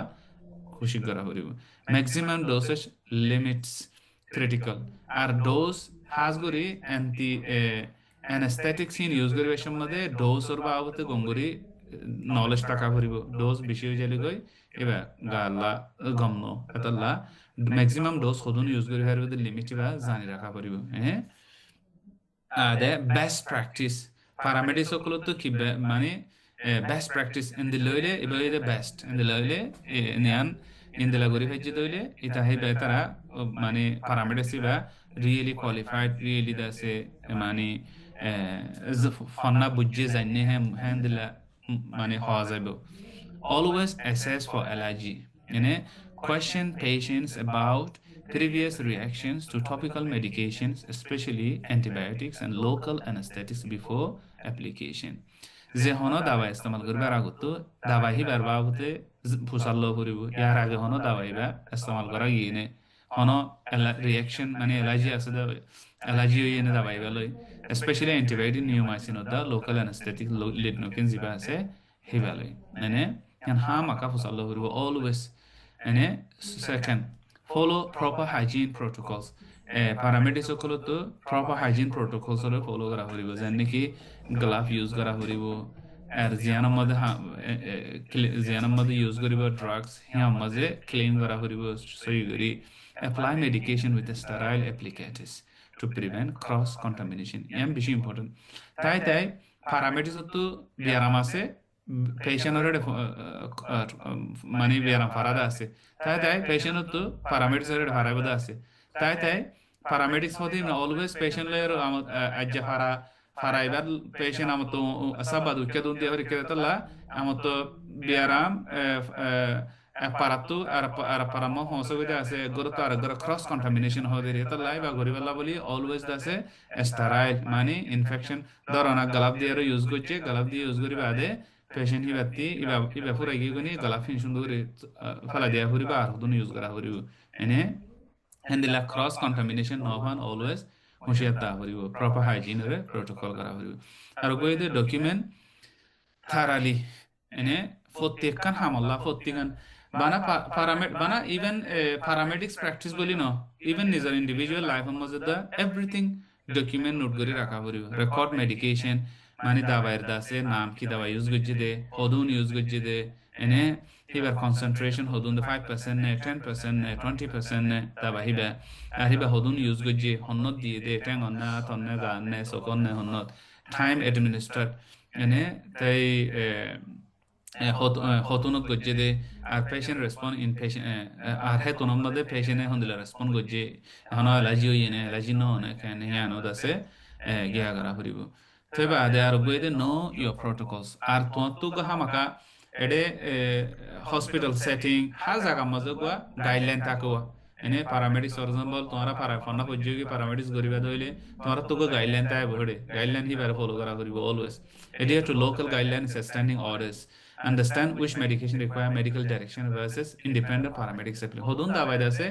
খুশি করা হরিব ম্যাক্সিমাম ডোসেজ লিমিটস ক্রিটিক্যাল আর ডোজ হাজ করি অ্যান্টি অ্যানেস্থেটিক সিন ইউজ করিবার সময় ডোজ ওর বাবতে গঙ্গুরি নলেজ টাকা ভরিব ডোজ বেশি হয়ে যালে গই এবার গাল্লা গমন এতলা ম্যাক্সিমাম ডোজ সদন ইউজ করি হার লিমিট বা জানি রাখা পড়িব হ্যাঁ দে বেস্ট প্র্যাকটিস প্যারামেডিক্স সকল তো কি মানে বেস্ট প্র্যাকটিস ইন দি লইলে এবার বেস্ট ইন দি লইলে নিয়ান ইন্দিলা গরি ফেজি দইলে ইতা হে বেতারা মানে প্যারামেডিক্স বা রিয়েলি কোয়ালিফাইড রিয়েলি দাসে মানে ফন্না বুঝে জানে হ্যাঁ দিলা মানে হওয়া যাবে always assess for allergy question patients about previous reactions to topical medications especially antibiotics and local anesthetics before application যে হনো দাবা ইস্তেমাল করবার আগত দাবা হিবার বাবতে ফুসাল্লো করিব ইয়ার আগে হনো দাবা হিবা ইস্তেমাল করা গিয়ে হনো রিয়াকশন মানে অ্যালার্জি আছে দা অ্যালার্জি হয়ে এনে দাবা হিবা লই specially antibiotic neomycin the local anaesthetic লিডনোকেন জিবা আছে হিবা লই and hamaka fusallo huribo always ene second follow proper hygiene protocols paramedics okolo to proper hygiene protocols ore follow kara huribo janne ki glove use kara huribo আর জিয়ানার মধ্যে জিয়ানার মধ্যে ইউজ করিব ড্রাগস হিয়া মাঝে ক্লিন করা করিব সই করি apply medication with a sterile applicators to prevent cross contamination এম বেশি ইম্পর্টেন্ট তাই প্যারামেডিক্স তো ব্যায়াম আছে পেশেন্টের মানে ব্যায়াম ফারাদা আছে তাই পেশেন্ট তো প্যারামেডিক্সের ফারাবদা আছে তাই প্যারামেডিক্স হতে অলওয়েজ পেশেন্ট লেয়ার আজ্জা ফারাইবার পেশেন্ট আমতো সাবাদ উকে দুন দিয়ে রিকে তলা আমতো ব্যায়াম aparato aparamo hosogide ase goroto ar goro cross contamination hode re tala ba goriballa boli always dase sterile mani infection dorona galab দিয়ে use করছে galab দিয়ে use করি বাদে পেশেন্ট হিবাতি ইবা পুরা গিয়ে গনি galab ফিন সুন্দর ফলা দিয়া হরিবা আর হদন use করা হরিব এনে হ্যান্ডেলা ক্রস কন্টামিনেশন নহন অলওয়েজ হুঁশিয়ার হরিব প্রপার হাইজিন রে প্রোটোকল করা হরিব আর গইদে ডকুমেন্ট থারালি এনে প্রত্যেকখান হামলা প্রত্যেকখান বানা ইভেন প্যারামেডিক্স প্র্যাকটিস বলি ন ইভেন নিজের ইন্ডিভিজুয়াল লাইফের মধ্যে দা এভরিথিং ডকুমেন্ট নোট করে রাখা হরিব রেকর্ড মেডিকেশন মানে দাবাইয়ের দাসে নাম কি দাবা ইউজ করছে দে হদুন ইউজ করছে দে এনে হিবার কনসেন্ট্রেশন হদুন 5% নে 10% নে 20% নে দাবা হিবা হদুন ইউজ করছে হন্নত দিয়ে দে ট্যাং অন্না তন্নে গান নে সকন নে হন্নত টাইম অ্যাডমিনিস্ট্রেট এনে তাই হতুনত গজ্জে দে আর পেশেন্ট রেসপন্ড ইন পেশেন্ট আর হে তোনম মধ্যে পেশেন্টে হন্দিলা রেসপন্ড গজ্জে এখন অ্যালার্জি হই এনে অ্যালার্জি ন নে কেন হিয়ানো দাসে গিয়া করা হরিব তো বাদে আর গইদে নো ইয়োর প্রটোকলস আর তো হামাকা এডে হসপিটাল সেটিং হার জায়গা মধ্যে গোয়া গাইডলাইন থাকুয়া এনে প্যারামেডিক্স ফর এক্সাম্পল তোমারা ফন্না পর্যায়ে প্যারামেডিক্স গরিবা দইলে তোমারা তো গাইডলাইন তাই বড়ে গাইডলাইন হিবারে ফলো করা করিব always adhere to local guidelines and standing orders understand which medication require medical direction versus independent paramedics apply hodun da bayda se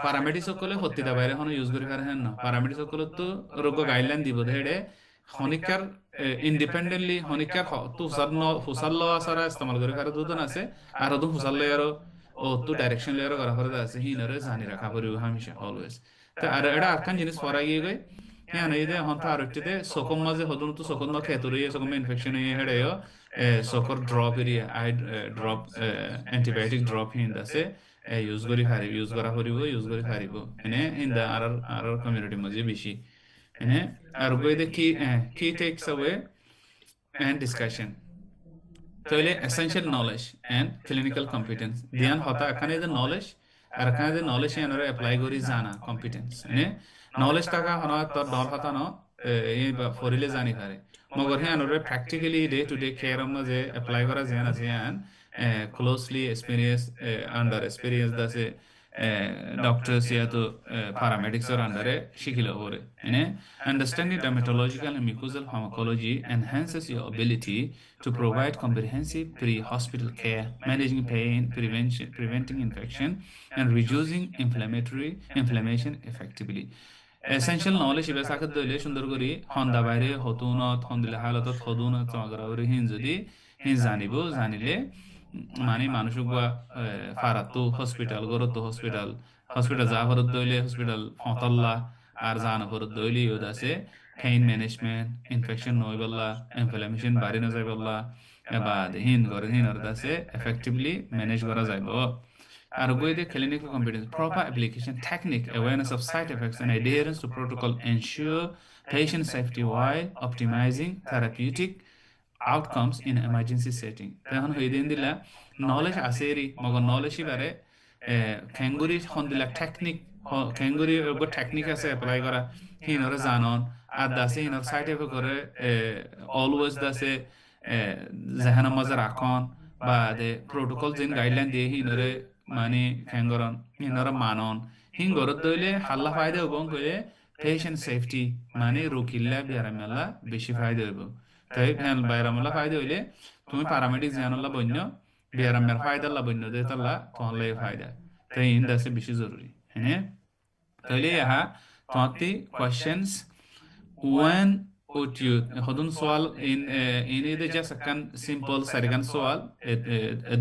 paramedics okole hotti da bayre hono use kori kare hen na paramedics okole to rogo guideline dibo dhede honikar independently honikar to fusallo asara istemal kori kare dudon ase ar hodun fusallo yaro ও তো ডাইরেকশন লেয়ার করা করে আছে হিনরে জানি রাখা করে হামেশা অলওয়েজ তো আর এটা আরকান জিনিস পড়া গিয়ে গই হ্যাঁ এই হন তো আরেকটিতে সকম মাঝে হদুন তো সকম না খেতুরে সকম ইনফেকশন হয়ে হেডেও সকর drop area eye drop antibiotic drop হিন দাসে ইউজ করা করিব ইউজ করি পারিব এনে ইন দা আর কমিউনিটি মাঝে বেশি এনে আর গই দে key takeaways and discussion তাহলে essential knowledge and clinical competence ধ্যান হতা এখানে যে নলেজ আর এখানে যে নলেজ এনরে অ্যাপ্লাই করি জানা কম্পিটেন্স এনে নলেজ টাকা হনা তোর ডর হতা ন এই ফরিলে জানি পারে মগর হ্যাঁ এনরে practically day to day care মধ্যে অ্যাপ্লাই করা যায় না যেন ক্লোজলি এক্সপেরিয়েন্স আন্ডার এক্সপেরিয়েন্স দাসে doctors या तो paramedics और अंडर है शिकिलो हो रहे हैं understanding dermatological and mucosal pharmacology enhances your ability to provide comprehensive pre-hospital care managing pain preventing infection and reducing inflammation effectively essential knowledge ইবে সাকত দইলে সুন্দর করি হন্দা বাইরে হতুনত হন্দিলে হালতত হদুনত চগরা ওরে হিন যদি হিন জানিলে মানে মানুষ ফারাতো হসপিটাল গরতো হসপিটাল যা হরত দইলে হসপিটাল ফতল্লা আর জান হরত দইলে ইউদ আছে পেইন ম্যানেজমেন্ট ইনফেকশন নয় বললা ইনফ্লামেশন বাড়ি না যায় বললা বা হিন আর আছে এফেক্টিভলি ম্যানেজ করা যাইব আর গইদে clinical competence proper application technique awareness of side effects and adherence to protocol ensure patient safety while optimizing therapeutic outcomes in emergency setting তখন হই দিন দিলা knowledge আসেরি মগ knowledge বারে খেঙ্গুরি হন দিলা টেকনিক খেঙ্গুরি ওগো টেকনিক আছে এপ্লাই করা হিনরে জানন আর দাসে হিনর সাইড এফে করে অলওয়েজ দাসে জাহানা মাঝে রাখন বা দে প্রোটোকল যেন গাইডলাইন দিয়ে হিনরে মানে খেঙ্গরন হিনরে মানন হিঙ্গরত দইলে হাল্লা ফায়দা এবং কইলে পেশেন্ট সেফটি মানে রুকিল্লা বিয়ারামেলা বেশি ফায়দা হইব তাই ফ্যান বাইরামেলা ফায়দা হইলে তুমি প্যারামেডিক জানাল্লা বন্য বিয়ারামের ফায়দা লা বন্য দে তাল্লা তোমার লাগে ফায়দা তাই ইন দাসে বেশি জরুরি হ্যাঁ তাহলে ইহা তোমার questions when would you hodun soal in ide just kan simple sarigan soal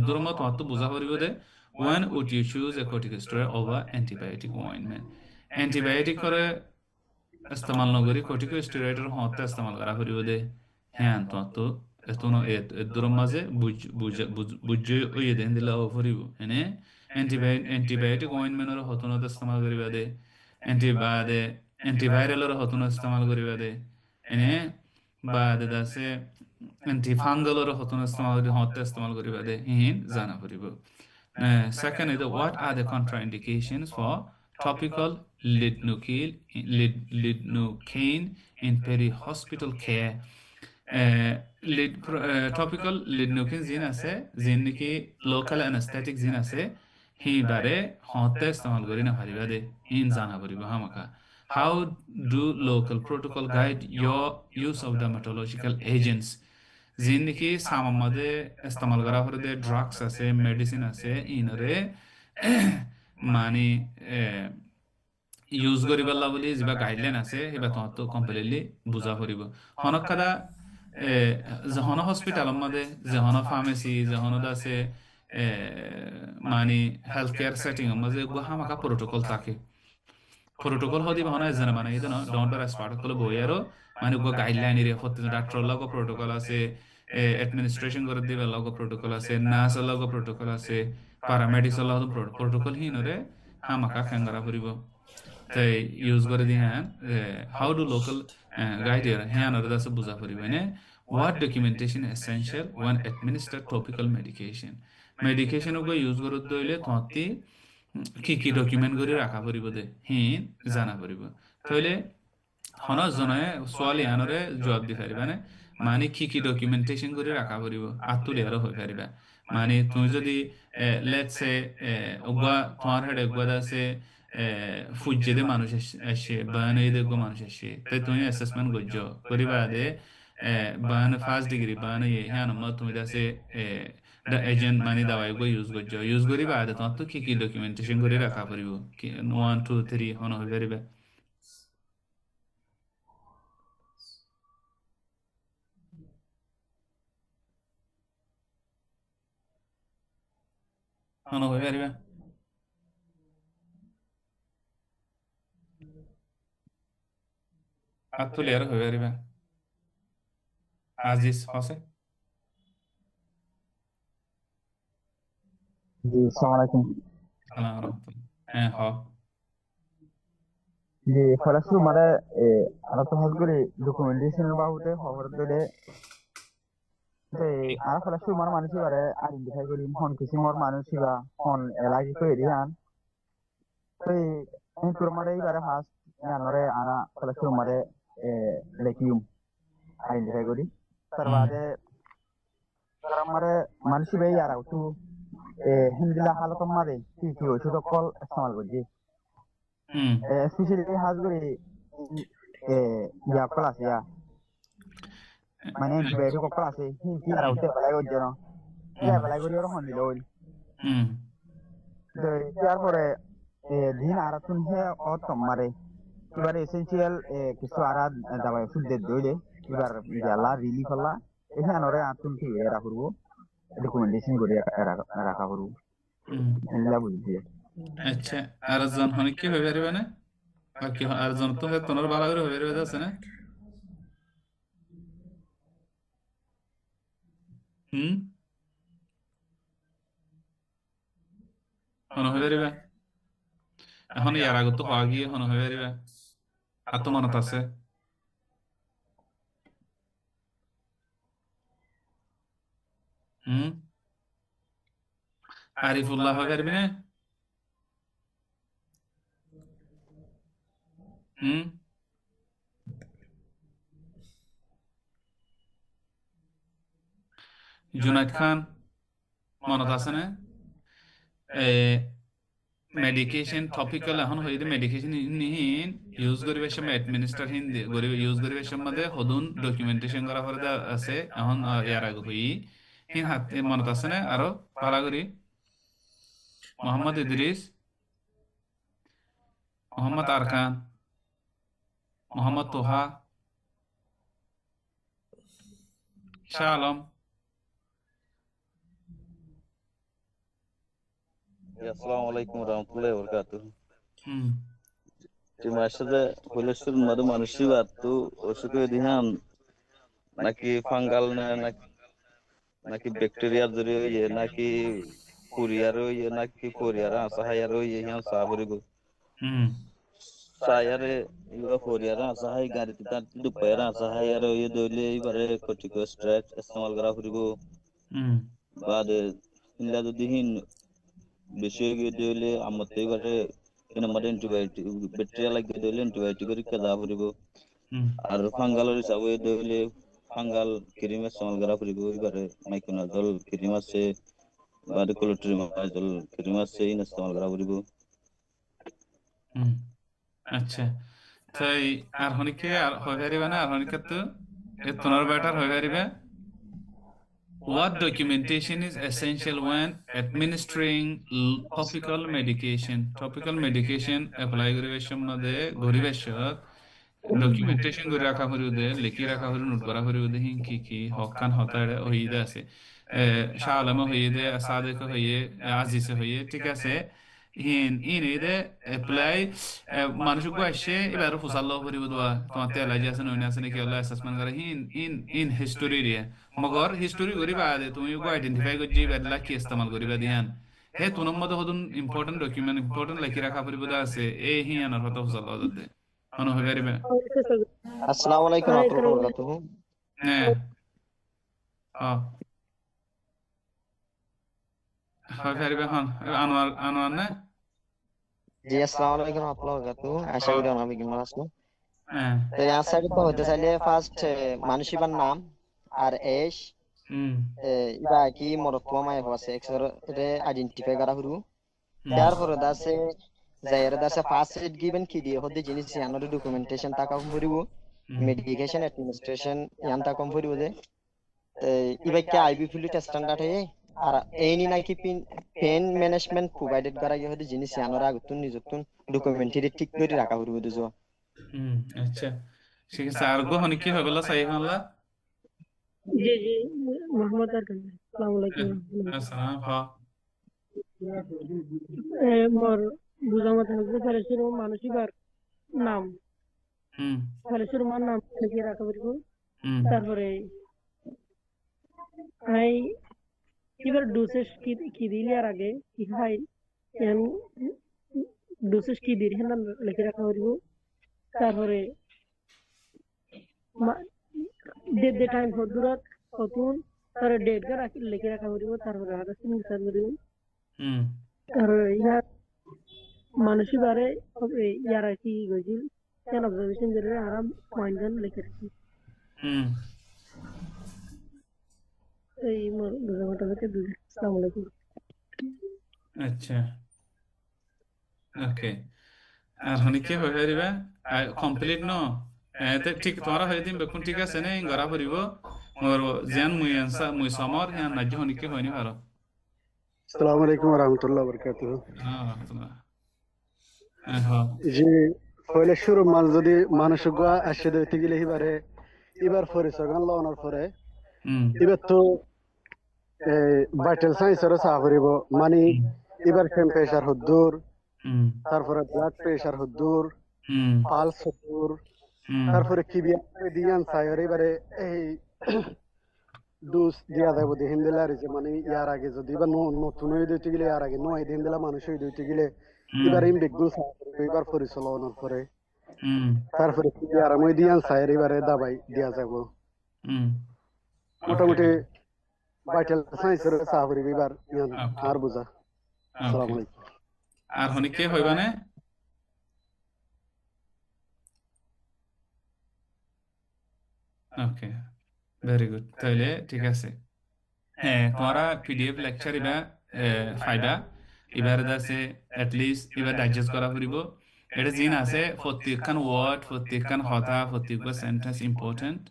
durma to buza horibo de when would you choose a corticosteroid over antibiotic ointment antibiotic করে ইস্তেমাল নগরী corticosteroid হতে ইস্তেমাল করা হরিব দে হ্যাঁ তো এতনো durma মাঝে বুঝ ওই দেন দিলা হরিব এনে antibiotic ointment এর হতনো ইস্তেমাল করিবা দে antiviral এর হতনো ইস্তেমাল করিবা দে এনে বাদে দাসে antifungal এর হতনো ইস্তেমাল করিবা দে হিন জানা পড়িব second is what are the contraindications for topical lidocaine in peri-hospital care topical lidocaine জিন আছে জিন নাকি local anesthetic জিন আছে হি বারে হতে ইস্তেমাল করি না পারিবা দে হিন জানা পড়িব হামাকা how do local protocol guide your use of dermatological agents জিন নাকি সামার মধ্যে ইস্তেমাল করা হলে দে ড্রাগস আছে মেডিসিন আছে ইনরে মানে ইউজ করিবাল্লা বলি যা গাইডলাইন আছে সেবা তোমার কমপ্লিটলি বুঝা পড়িব হনকাদা যখন হসপিটালের মধ্যে যখন ফার্মেসি যখন আছে মানে হেলথ কেয়ার সেটিং এর মধ্যে হামাকা প্রোটোকল থাকে protocol hodi bahana jana mana idana don't as part kolo boyaro mane go guideline area hotte doctor logo protocol ase administration kore dibe logo protocol ase nurse logo protocol ase paramedics logo protocol hinore hamaka khangara poribo tai use kore di han how do local guide here han or das buza poribo ne what documentation essential when administer topical medication go use korod doile thoti কি কি ডকুমেন্ট করে রাখা পড়িব দে হিন জানা পড়িব তাহলে হনস জনে সোয়ালি আনরে জবাব দি পারিবা না মানে কি কি ডকুমেন্টেশন করে রাখা পড়িব আতুলে আরো হই পারিবা মানে তুমি যদি লেটস সে ওগা তোমার হেডে ওগা আছে ফুজে দে মানুষ আসে বানে দে গো মানুষ আসে তাই তুমি অ্যাসেসমেন্ট করছো করিবা দে বানে ফার্স্ট ডিগ্রি বানে হ্যাঁ নম্বর তুমি দাসে the agent money দাওয়াই গো ইউজ করিবা আদে তোমার তো কি কি ডকুমেন্টেশন করে রাখা পড়িব 1 2 3 হন হই পারিবা হন হই পারিবা আতুলে আর হই পারিবা আজিজ হসে जी अस्सलाम वालेकुम। সালাম রাহমাতুল্লাহ হ্যাঁ হ जी फरासु मारे आरा तो हसगुरी डॉक्यूमेंटेशन बाहुते खबर दे ते आरा फरासु मार मानसि बारे आइडेंटिफाई करी हन किसी मोर मानसि बा हन एलाजी को एरियान ते en turmare बारे फास्ट यानरे आरा फरासु मारे लेकियum आइडेंटिफाई करी तरवादे तरमारे मानसि बे यारा उतु हिंदिला हालत मारे की हो तो कॉल इस्तेमाल करजी स्पेशली हाजगरी या क्लास या माने बेरी को क्लास हिंदी आरा उते बलाई गजनो या बलाई गरी और हन दिलो तो यार परे दिन आरा तुन है और तुम्हारे इबार एसेंशियल किसु आरा दवाई सुद दे दोले इबार याला रिलीफ हला एहा नरे आतुन की एरा करबो डॉक्यूमेंटेशन করে রাখা করব এলা বুঝিয়ে আচ্ছা আর জন হন কি হই পারিবা না আর কি আর জন তো তোর ভালো করে হই পারিবা আছে না হুম হন হই পারিবা এখন ইয়ার আগত তো হওয়া গিয়ে হন হই পারিবা আত্মমানত আছে হুম আরিফুল্লাহ হবে পারবি না? হুম জুনাইদ খান মনত আছে না? মেডিকেশন টপিক্যাল এখন হইতে মেডিকেশন নিহিন ইউজ করিবে সময় অ্যাডমিনিস্ট্রেট হিন্দি করিবে ইউজ করিবে সম্বন্ধে হদুন ডকুমেন্টেশন করা পরে আছে এখন ইয়ার আগে হই হিন হাত মনত আছে না আরো পালা করি মোহাম্মদ ইদ্রিস মোহাম্মদ আরকান মোহাম্মদ তোহা শাহ আলম আসসালামু আলাইকুম রহমতুল্লাহি বরকাতুহু হুম ti masada holesul madu manushi batu osuke dihan naki fungal na naki bacteria jori ye naki kuriar ye naki kuriar asa hayar ye yan saburi go হুম sayare iba kuriar asa hay gari titan du pera asa hayar ye dole ibare corticosteroid istemal kara furigo হুম bade inda dihin বেশি গিয়ে দিলে আমাতে এবারে এনে মারে অ্যান্টিবায়োটিক ব্যাকটেরিয়া লাগিয়ে দিলে অ্যান্টিবায়োটিক করে কাজা ফুরিব হুম আর ফাঙ্গালের হিসাবে দিলে ফাঙ্গাল ক্রিম ইস্তেমাল করা ফুরিব এবারে মাইক্রোনাজল ক্রিম আছে বাদে ক্লোট্রিমাজল ক্রিম আছে ইন ইস্তেমাল করা ফুরিব হুম আচ্ছা তাই আর হনিকে আর হয়ে পারিবে না আর হনিকে তো এ তোনার ব্যাটার হয়ে পারিবে What documentation is essential when administering topical medication? Topical medication apply করিবে সম্বন্ধে গরিবেশক ডকুমেন্টেশন করে রাখা হরিউদে লিখি রাখা হরি নোট করা হরিউদে হিং কি কি হকান হতাড়ে হইদে আছে শাহ আলম হইদে সাদেক হইয়ে আজিজে হইয়ে ঠিক আছে হিন ইন এদে এপ্লাই মানুষ গো আসে এবার ফুসাল্লাহ হরিব দোয়া তোমার তে এলার্জি আছে নইনা আছে নাকি আল্লাহ অ্যাসেসমেন্ট করে হিন ইন ইন হিস্টোরি রে মগর হিস্টোরি করিবা দে তুমি গো আইডেন্টিফাই করজি বেদলা কি ইস্তেমাল করিবা দিয়ান হে তুনম মধ্যে হদুন ইম্পর্টেন্ট ডকুমেন্ট ইম্পর্টেন্ট লিখি রাখা হরিব দা আছে এই হিয়ানার হতা ফুসাল্লাহ দে মনে হয়ে পারিবে আসসালামু আলাইকুম রহমতুল্লাহি বারাকাতুহু হ্যাঁ হ্যাঁ হয় পারিবে হন আনোয়ার আনোয়ার না জি আসসালামু আলাইকুম রহমতুল্লাহি বারাকাতুহু আশা করি আমি কেমন আছেন হ্যাঁ তো আনসার তো হতে চাইলে ফার্স্ট মানুষিবার নাম আর এজ হুম ইবা কি মরত্ব মাই হওয়াছে এক্সর রে আইডেন্টিফাই করা হরু তারপরে দাসে যাইরে দাসে ফার্স্ট এড গিভেন কি দিয়ে হতে জিনিস ইয়ানোর ডকুমেন্টেশন টাকা ভরিব মেডিকেশন অ্যাডমিনিস্ট্রেশন ইয়ান টাকা ভরিব দে ইবা কি আইবি ফ্লুইড স্ট্যান্ডার্ড হে আর এইনি নাকি পেন ম্যানেজমেন্ট প্রোভাইডেড করা গিয়ে হতে জিনিস ইয়ানোর আগতুন নিজতুন ডকুমেন্টারি ঠিক করে রাখা হরিব দে জো হুম আচ্ছা ঠিক আছে আর গো হনি কি হবে লা সাই হামলা जी जी मोहम्मद अरकान अस्सलाम वालेकुम আসসালাম হ্যাঁ मोर बुझामत है फरेशुर मानसिकार नाम হুম फरेशुर मान नाम लिखे রাখা বলবো হুম তারপরে আই এবার ডোসেস কি দিলে আর আগে কি হয় এন ডোসেস কি দিলে না লিখে রাখা বলবো তারপরে ডেট টাইম হদুরাত কতন তার ডেট কা রাখি লিখে রাখা বলবো তারপরে আগে সিগনেচার বলবো হুম আর ইয়া মানুষই বারে ইয়ারা কি গজিল কেন অবজারভেশন জেরে আরাম পয়েন্ট লিখে রাখি হুম এই মোর বুঝামত আছে দুই আসসালামু আলাইকুম আচ্ছা ওকে আর হনি কি হয়ে পারিবে কমপ্লিট ন এতে ঠিক তোমার হয়ে দিন বেকুন ঠিক আছে নে গড়া ফুরিব মোর যেন মুই আনসা মুই সমর হ্যাঁ নাজি হনি কি হয়নি ভালো আসসালামু আলাইকুম রহমতুল্লাহ বরকাতুহু হ্যাঁ রাহমাতুল্লাহ হ্যাঁ জি পয়লে শুরু মাল যদি মানুষ গোয়া আসে দিতে গেলে এবার পরিচয় গান লওয়ার পরে হুম এবার তো ভাইটাল সায়েন্সের সাহাবরিব মানে এবার টেম্পারেচার হদ্দুর হুম তারপরে ব্লাড প্রেশার হদ্দুর হুম পালস হদ্দুর হুম তারপরে কি দিয়ান সাইর এবারে এই ডোজ দিয়া যাব দেহিন দিলা যে মানে ইয়ার আগে যদি বা নতুন হয়ে দিতে গেলে ইয়ার আগে নয় দিন দিলা মানুষ হয়ে দিতে গেলে এবার এই বেগুল এবার পরিচালনার পরে হুম তারপরে কি আরামই দিয়ান সাইর এবারে দাবাই দিয়া যাব হুম মোটামুটি ভাইটাল সায়েন্সের সাহাবরি বিবার ইয়ান ওকে আর বুঝা আসসালামু ওকে আলাইকুম আর হনিকে হইবানে ওকে ভেরি গুড তাইলে ঠিক আছে হ্যাঁ তোমরা পিডিএফ লেকচার ইবা ফাইবা এবার আছে এটলিস্ট এবার ডাইজেস্ট করা ফুরিব এটা জিন আছে প্রত্যেকখান ওয়ার্ড প্রত্যেকখান কথা প্রত্যেকটা sentence important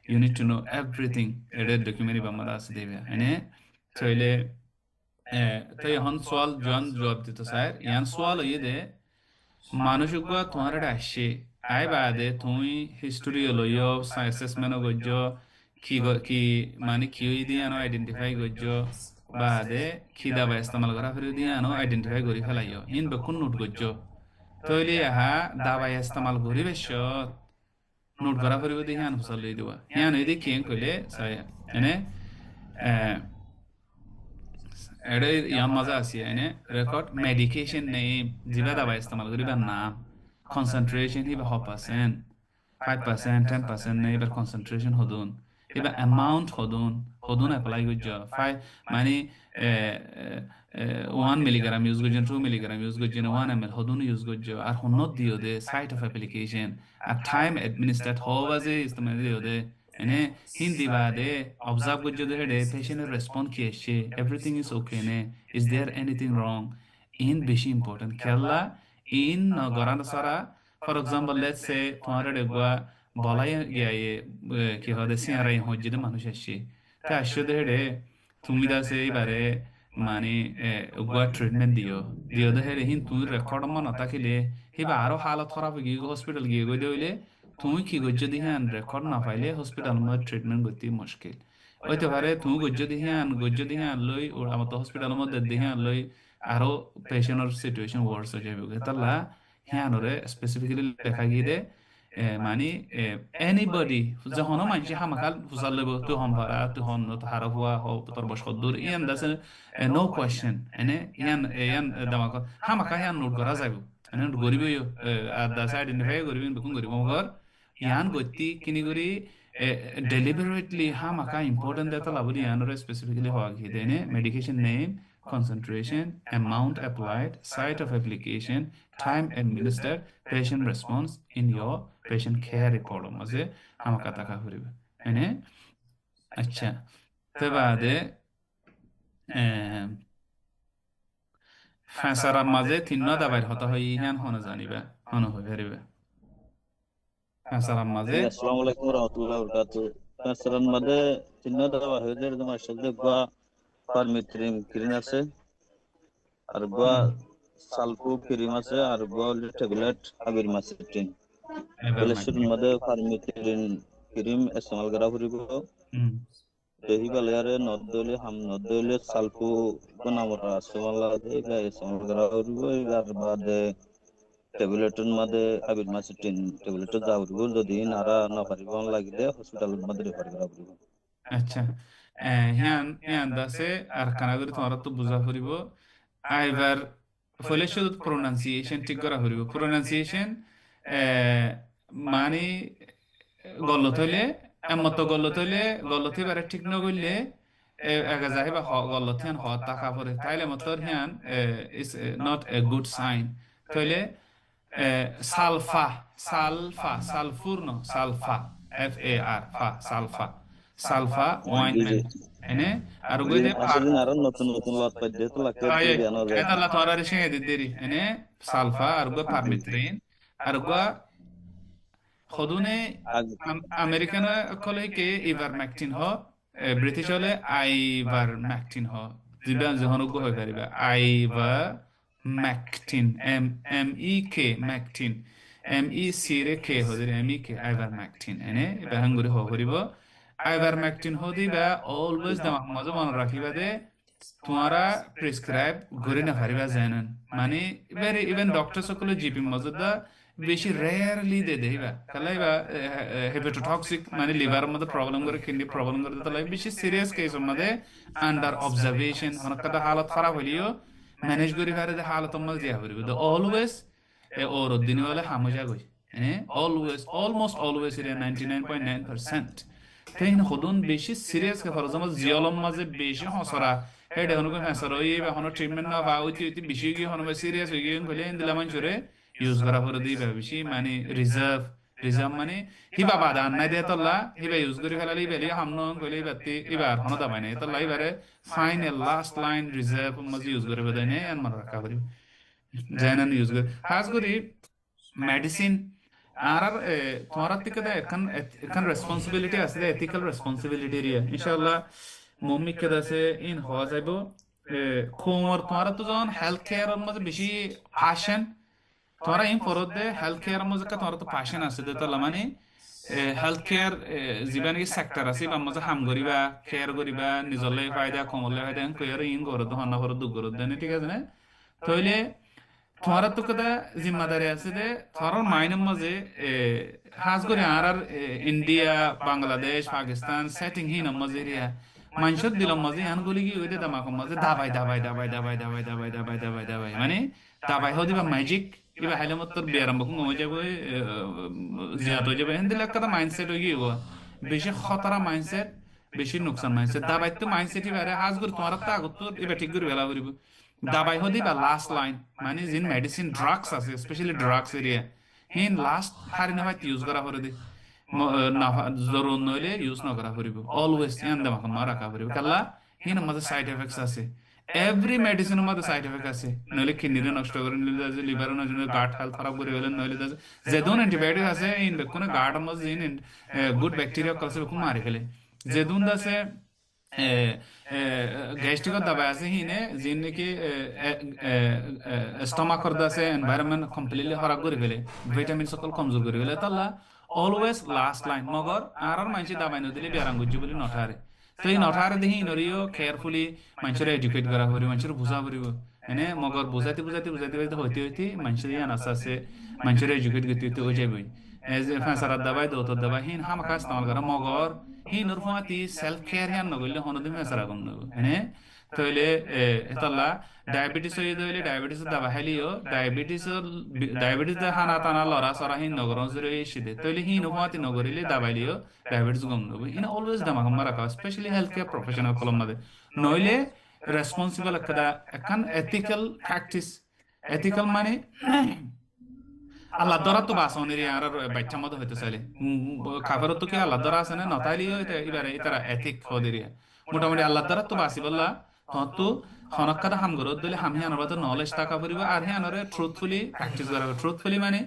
you need to know everything এটা ডকুমেন্ট ইবা মারা আছে দেবে এনে তাইলে তো এখন সোয়াল জন জবাব দিত স্যার ইয়ান সোয়াল হইয়ে দে মানসিক তোমার এটা আসছে আই বাদে তুমি হিস্টোরি লইও অ্যাসেসমেন্ট গজ্য কি মানে কি দিয়ে আনো আইডেন্টিফাই গজ্য বাদে কি দাবা ইস্তেমাল করা ফিরে দিয়ে আনো আইডেন্টিফাই করি ফেলাইও ইন বেকুন নোট গজ্য তৈলি আহা দাবা ইস্তেমাল করি বেশ নোট করা ফিরে দিয়ে আন ফসল লই দেওয়া ইয়ান এই দিয়ে কেন কইলে সাই এনে এটা ইয়ান মজা আছে এনে রেকর্ড মেডিকেশন নেই জিবা দাবা ইস্তেমাল করিবার নাম concentration hiba 1% 5% 10% ne ibar concentration hodun hiba amount hodun apply gujja 5 mani 1 milligram use gujja 2 milligram use gujja 1 ml hodun use gujja ar honnot dio de site of application at time administered howaze istemal dio de ene hindi bade observe gujja de hede patient respond kiye everything is okay ne is there anything wrong in beshi important kella in Gorana Sara, for example, let's say তোমার ডেগুয়া বলাই গিয়ে কি হবে সিয়ারাই হজ্জি দে মানুষ আসছে তা আসছে দে তুমি দাসে এবারে মানে উগা ট্রিটমেন্ট দিও দে হেরে হিন তুই রেকর্ড মন থাকিলে হিবা আরো হালত খারাপ গিয়ে হসপিটাল গিয়ে গই দিলে তুমি কি গজ্জ দিহান রেকর্ড না পাইলে হসপিটাল মধ্যে ট্রিটমেন্ট করতে মুশকিল হইতে পারে তুমি গজ্জ দিহান লই ওর আমার তো হসপিটাল মধ্যে দিহান লই আরো পেশেন্টর সিচুয়েশন ওয়ার্স হয়ে যাবে তাহলে হ্যাঁ স্পেসিফিক্যালি লেখা গিয়ে দে মানে এনিবডি যখন মানুষ হামাকাল ফুসাল লব তুই হন ভাড়া তুই হন হারা হওয়া হোক তোর বস দূর ইয়ান দাসে নো কোয়েশ্চেন এনে ইয়ান দামাক হামাকা ইয়ান নোট করা যাব এনে নোট করিব আর দাসে আইডেন্টিফাই করিবেন বেকুন করিব মগর ইয়ান গতি কিনি করি deliberately হামাকা ইম্পর্টেন্ট দে তালা বলি ইয়ানরে স্পেসিফিক্যালি হওয়া গিয়ে দেনে medication name concentration, amount applied, site of application, time administered, patient response in your patient care report. মাঝে আমাকে টাকা করিবে মানে আচ্ছা তো বাদে ফ্যাসার মাঝে তিন দাবাইর হতা হই ইহান হন জানিবা হন হই পারিবে ফ্যাসার মাঝে আসসালামু আলাইকুম ওয়া রাহমাতুল্লাহি ওয়া বারাকাতুহু ফ্যাসার মাঝে তিন দাবা হইলে তোমার সাথে গা পারমিত্রিম ক্রিম আছে আর গোয়া সালফু ক্রিম আছে আর গোয়া ট্যাবলেট আবির মাসিটিন এগুলোর মধ্যে পারমিত্রিম ক্রিম ইস্তেমাল করা হইব দেহি বালিয়ারে নদলে হাম নদলে সালফু কোনামরা ইস্তেমাল দেগা ইস্তেমাল করা হইব আর বাদে ট্যাবলেটের মধ্যে আবির মাসিটিন ট্যাবলেট যা হইব যদি নারা না পারিব লাগিলে হসপিটালের মধ্যে রেফার করা হইব আচ্ছা হিয়ান দাসে আর কানাগরি তোমার তো বুঝা ফুরিব আইবার ফলে শুধু প্রোনাউন্সিয়েশন ঠিক করা ফুরিব প্রোনাউন্সিয়েশন মানে গলত হইলে এমত গলত হইলে গলত এবারে ঠিক নগইলে এগা যাইবা গলত হিয়ান হ টাকা পরে তাইলে মতর হিয়ান is not a good sign তাইলে সালফা সালফা ওয়াইনমেন্ট এনে আর গইলে আসলে আর নতুন নতুন লাট পাইতে তো লাগতে জ্ঞান হবে এটা লা তোরা রে শিখে দিতেরি এনে সালফা আর গো পারমিত্রিন আর গো খদুনে আমেরিকান কলে কে ইভারমেকটিন হ ব্রিটিশ হলে আইভারমেকটিন হ জিবান যখন গো হই পারিবা আইভারমেকটিন এম ই কে মেকটিন MEC রে কে হদিরে MEK আইভারমেকটিন এনে বাহাঙ্গুরি হ করিব আইভারমেকটিন হদিবা অলওয়েজ দামাক মজা মনে রাখিবা দে তোমারা প্রেসক্রাইব করে না পারিবা জানেন মানে ভেরি ইভেন ডক্টর সকলে জিপি মজদা বেশি রেয়ারলি দে দেবা তাহলে হেপাটোটক্সিক মানে লিভার মধ্যে প্রবলেম করে কিডনি প্রবলেম করে তাহলে বেশি সিরিয়াস কেস মধ্যে আন্ডার অবজারভেশন অনেকটা হালত খারাপ হইলিও ম্যানেজ করি পারে যে হালত মধ্যে দিয়া হইব তো অলওয়েজ ওর দিন হলে হামজা গই অলওয়েজ অলমোস্ট অলওয়েজ 99.9% তাই না হদুন বেশি সিরিয়াস কে ফর এক্সাম্পল জিওলম মাঝে বেশি হসরা হেডে হনুকো ফেসর ওই বা হনো ট্রিটমেন্ট না বা ওইতি ওইতি বেশি গিয়ে হনো সিরিয়াস হয়ে গিয়ে কইলে ইন্দিলা মানুষরে ইউজ করা করে দিবা বেশি মানে রিজার্ভ মানে হিবা বাদা আন্নাই দে তল্লা হিবা ইউজ করে ফেলালি বেলি হামনো কইলে বাতি এবার হনো দাবাই নাই তল্লা এবারে ফাইনাল লাস্ট লাইন রিজার্ভ মাঝে ইউজ করে বেদাই নাই আর মনে রাখা করি জেনান ইউজ করে খাস করি মেডিসিন আর তোমার থেকে এখন এখন রেসপন্সিবিলিটি আছে এথিক্যাল রেসপন্সিবিলিটি রিয়া ইনশাআল্লাহ মম্মি কে দাসে ইন হওয়া যাইব কোমর তোমার তো যখন হেলথ কেয়ার মধ্যে বেশি প্যাশন তোরা ইন ফরদ দে হেলথ কেয়ার মধ্যে তোরা তো প্যাশন আছে দে তো মানে হেলথ কেয়ার যিমান কি সেক্টর আছে বা মজা হাম করিবা কেয়ার করিবা নিজলে ফায়দা কমলে ফায়দা কইয়ার ইন করদ হন্না করদ দু করদ দেনে ঠিক আছে না তাইলে তোমার তো কথা জিম্মাদারি আছে যে তোমার মাইনের মাঝে খাস করে আর ইন্ডিয়া বাংলাদেশ পাকিস্তান সেটিং হিন মাঝে রিয়া মানুষের দিলাম মাঝে আনগুলি কি ওইটা দামাক মাঝে দাবাই মানে দাবাই হও দিবা ম্যাজিক এবার হাইলে মত তোর বিয়ারাম বকুম হয়ে যাবে জিয়াত হয়ে যাবে হিন্দি একটা মাইন্ডসেট হয়ে গিয়ে বেশি খতরা মাইন্ডসেট বেশি নোকসান মাইন্ডসেট দাবাই তো মাইন্ডসেট এবারে হাজ করে তোমার তো আগত এবার ঠিক করে বেলা করিব দাবাই হদি বা লাস্ট লাইন মানে যিন মেডিসিন ড্রাগস আছে স্পেশালি ড্রাগস এরিয়া হিন লাস্ট হারি না ইউজ করা করে দি জরুর নইলে ইউজ না করা করিব অলওয়েজ ইয়ান দে মাখন মারা রাখা করিব কাল্লা হিন মাঝে সাইড এফেক্টস আছে এভরি মেডিসিনের মধ্যে সাইড এফেক্ট আছে নইলে কিডনিরে নষ্ট করে নিলে লিভারের নজর গাট হেলথ খারাপ করে গেলে নইলে যে দুন অ্যান্টিবায়োটিক আছে ইন বেকুনে গাট মধ্যে ইন গুড ব্যাকটেরিয়া কলসে বেকুন মারি ফেলে যে দুন আছে গ্যাস্ট্রিক দাবাই আছে হিনে যিন নাকি স্টমাকর আছে এনভায়রনমেন্ট কমপ্লিটলি খারাপ করে ফেলে ভিটামিন সকল কমজোর করে ফেলে তাহলে অলওয়েজ লাস্ট লাইন মগর আর মানুষ দাবাই নদিলে বেরাম গুজি বলে নঠারে তো এই নঠারে দেখি নরিও কেয়ারফুলি মানুষের এডুকেট করা করি মানুষের বুঝা করিব এনে মগর বুঝাতে হইতে মানুষের ইয়ান আস্তে আস্তে মানুষের এডুকেট করতে হয়ে যাবে ফেসারার দাবাই দৌতর দাবাই হিন হামাকা ইস্তেমাল করা মগর হিন ওর ফাঁতি সেলফ কেয়ার হিয়ান নগরলে হনদিন ফেসারা কম নব এনে তাইলে এতলা ডায়াবেটিস হয়ে দইলে ডায়াবেটিস দাবা হেলিও ডায়াবেটিস হানা টানা লড়া সরা হিন নগর জুড়ে এসে তাইলে হিন ফাঁতি নগরিলে দাবাইলিও ডায়াবেটিস কম নব ইন অলওয়েজ দামা কম রাখা স্পেশালি হেলথ কেয়ার প্রফেশনাল কলম মাদে নইলে রেসপন্সিবল একটা এখন এথিক্যাল প্র্যাকটিস এথিক্যাল মানে আল্লাহ দ্বারা তো বাসনের আর বাচ্চা মতো হইতে চাইলে খাবারত তো কি আল্লাহ দ্বারা আছে না নতাইলিও এবারে এটারা এথিক হদিরিয়া মোটামুটি আল্লাহ দ্বারা তো বাসি বললা তো হনকাটা হাম করত দিলে হামি আনবার তো নলেজ টাকা পড়িব আর হে আনরে ট্রুথফুলি প্র্যাকটিস করা ট্রুথফুলি মানে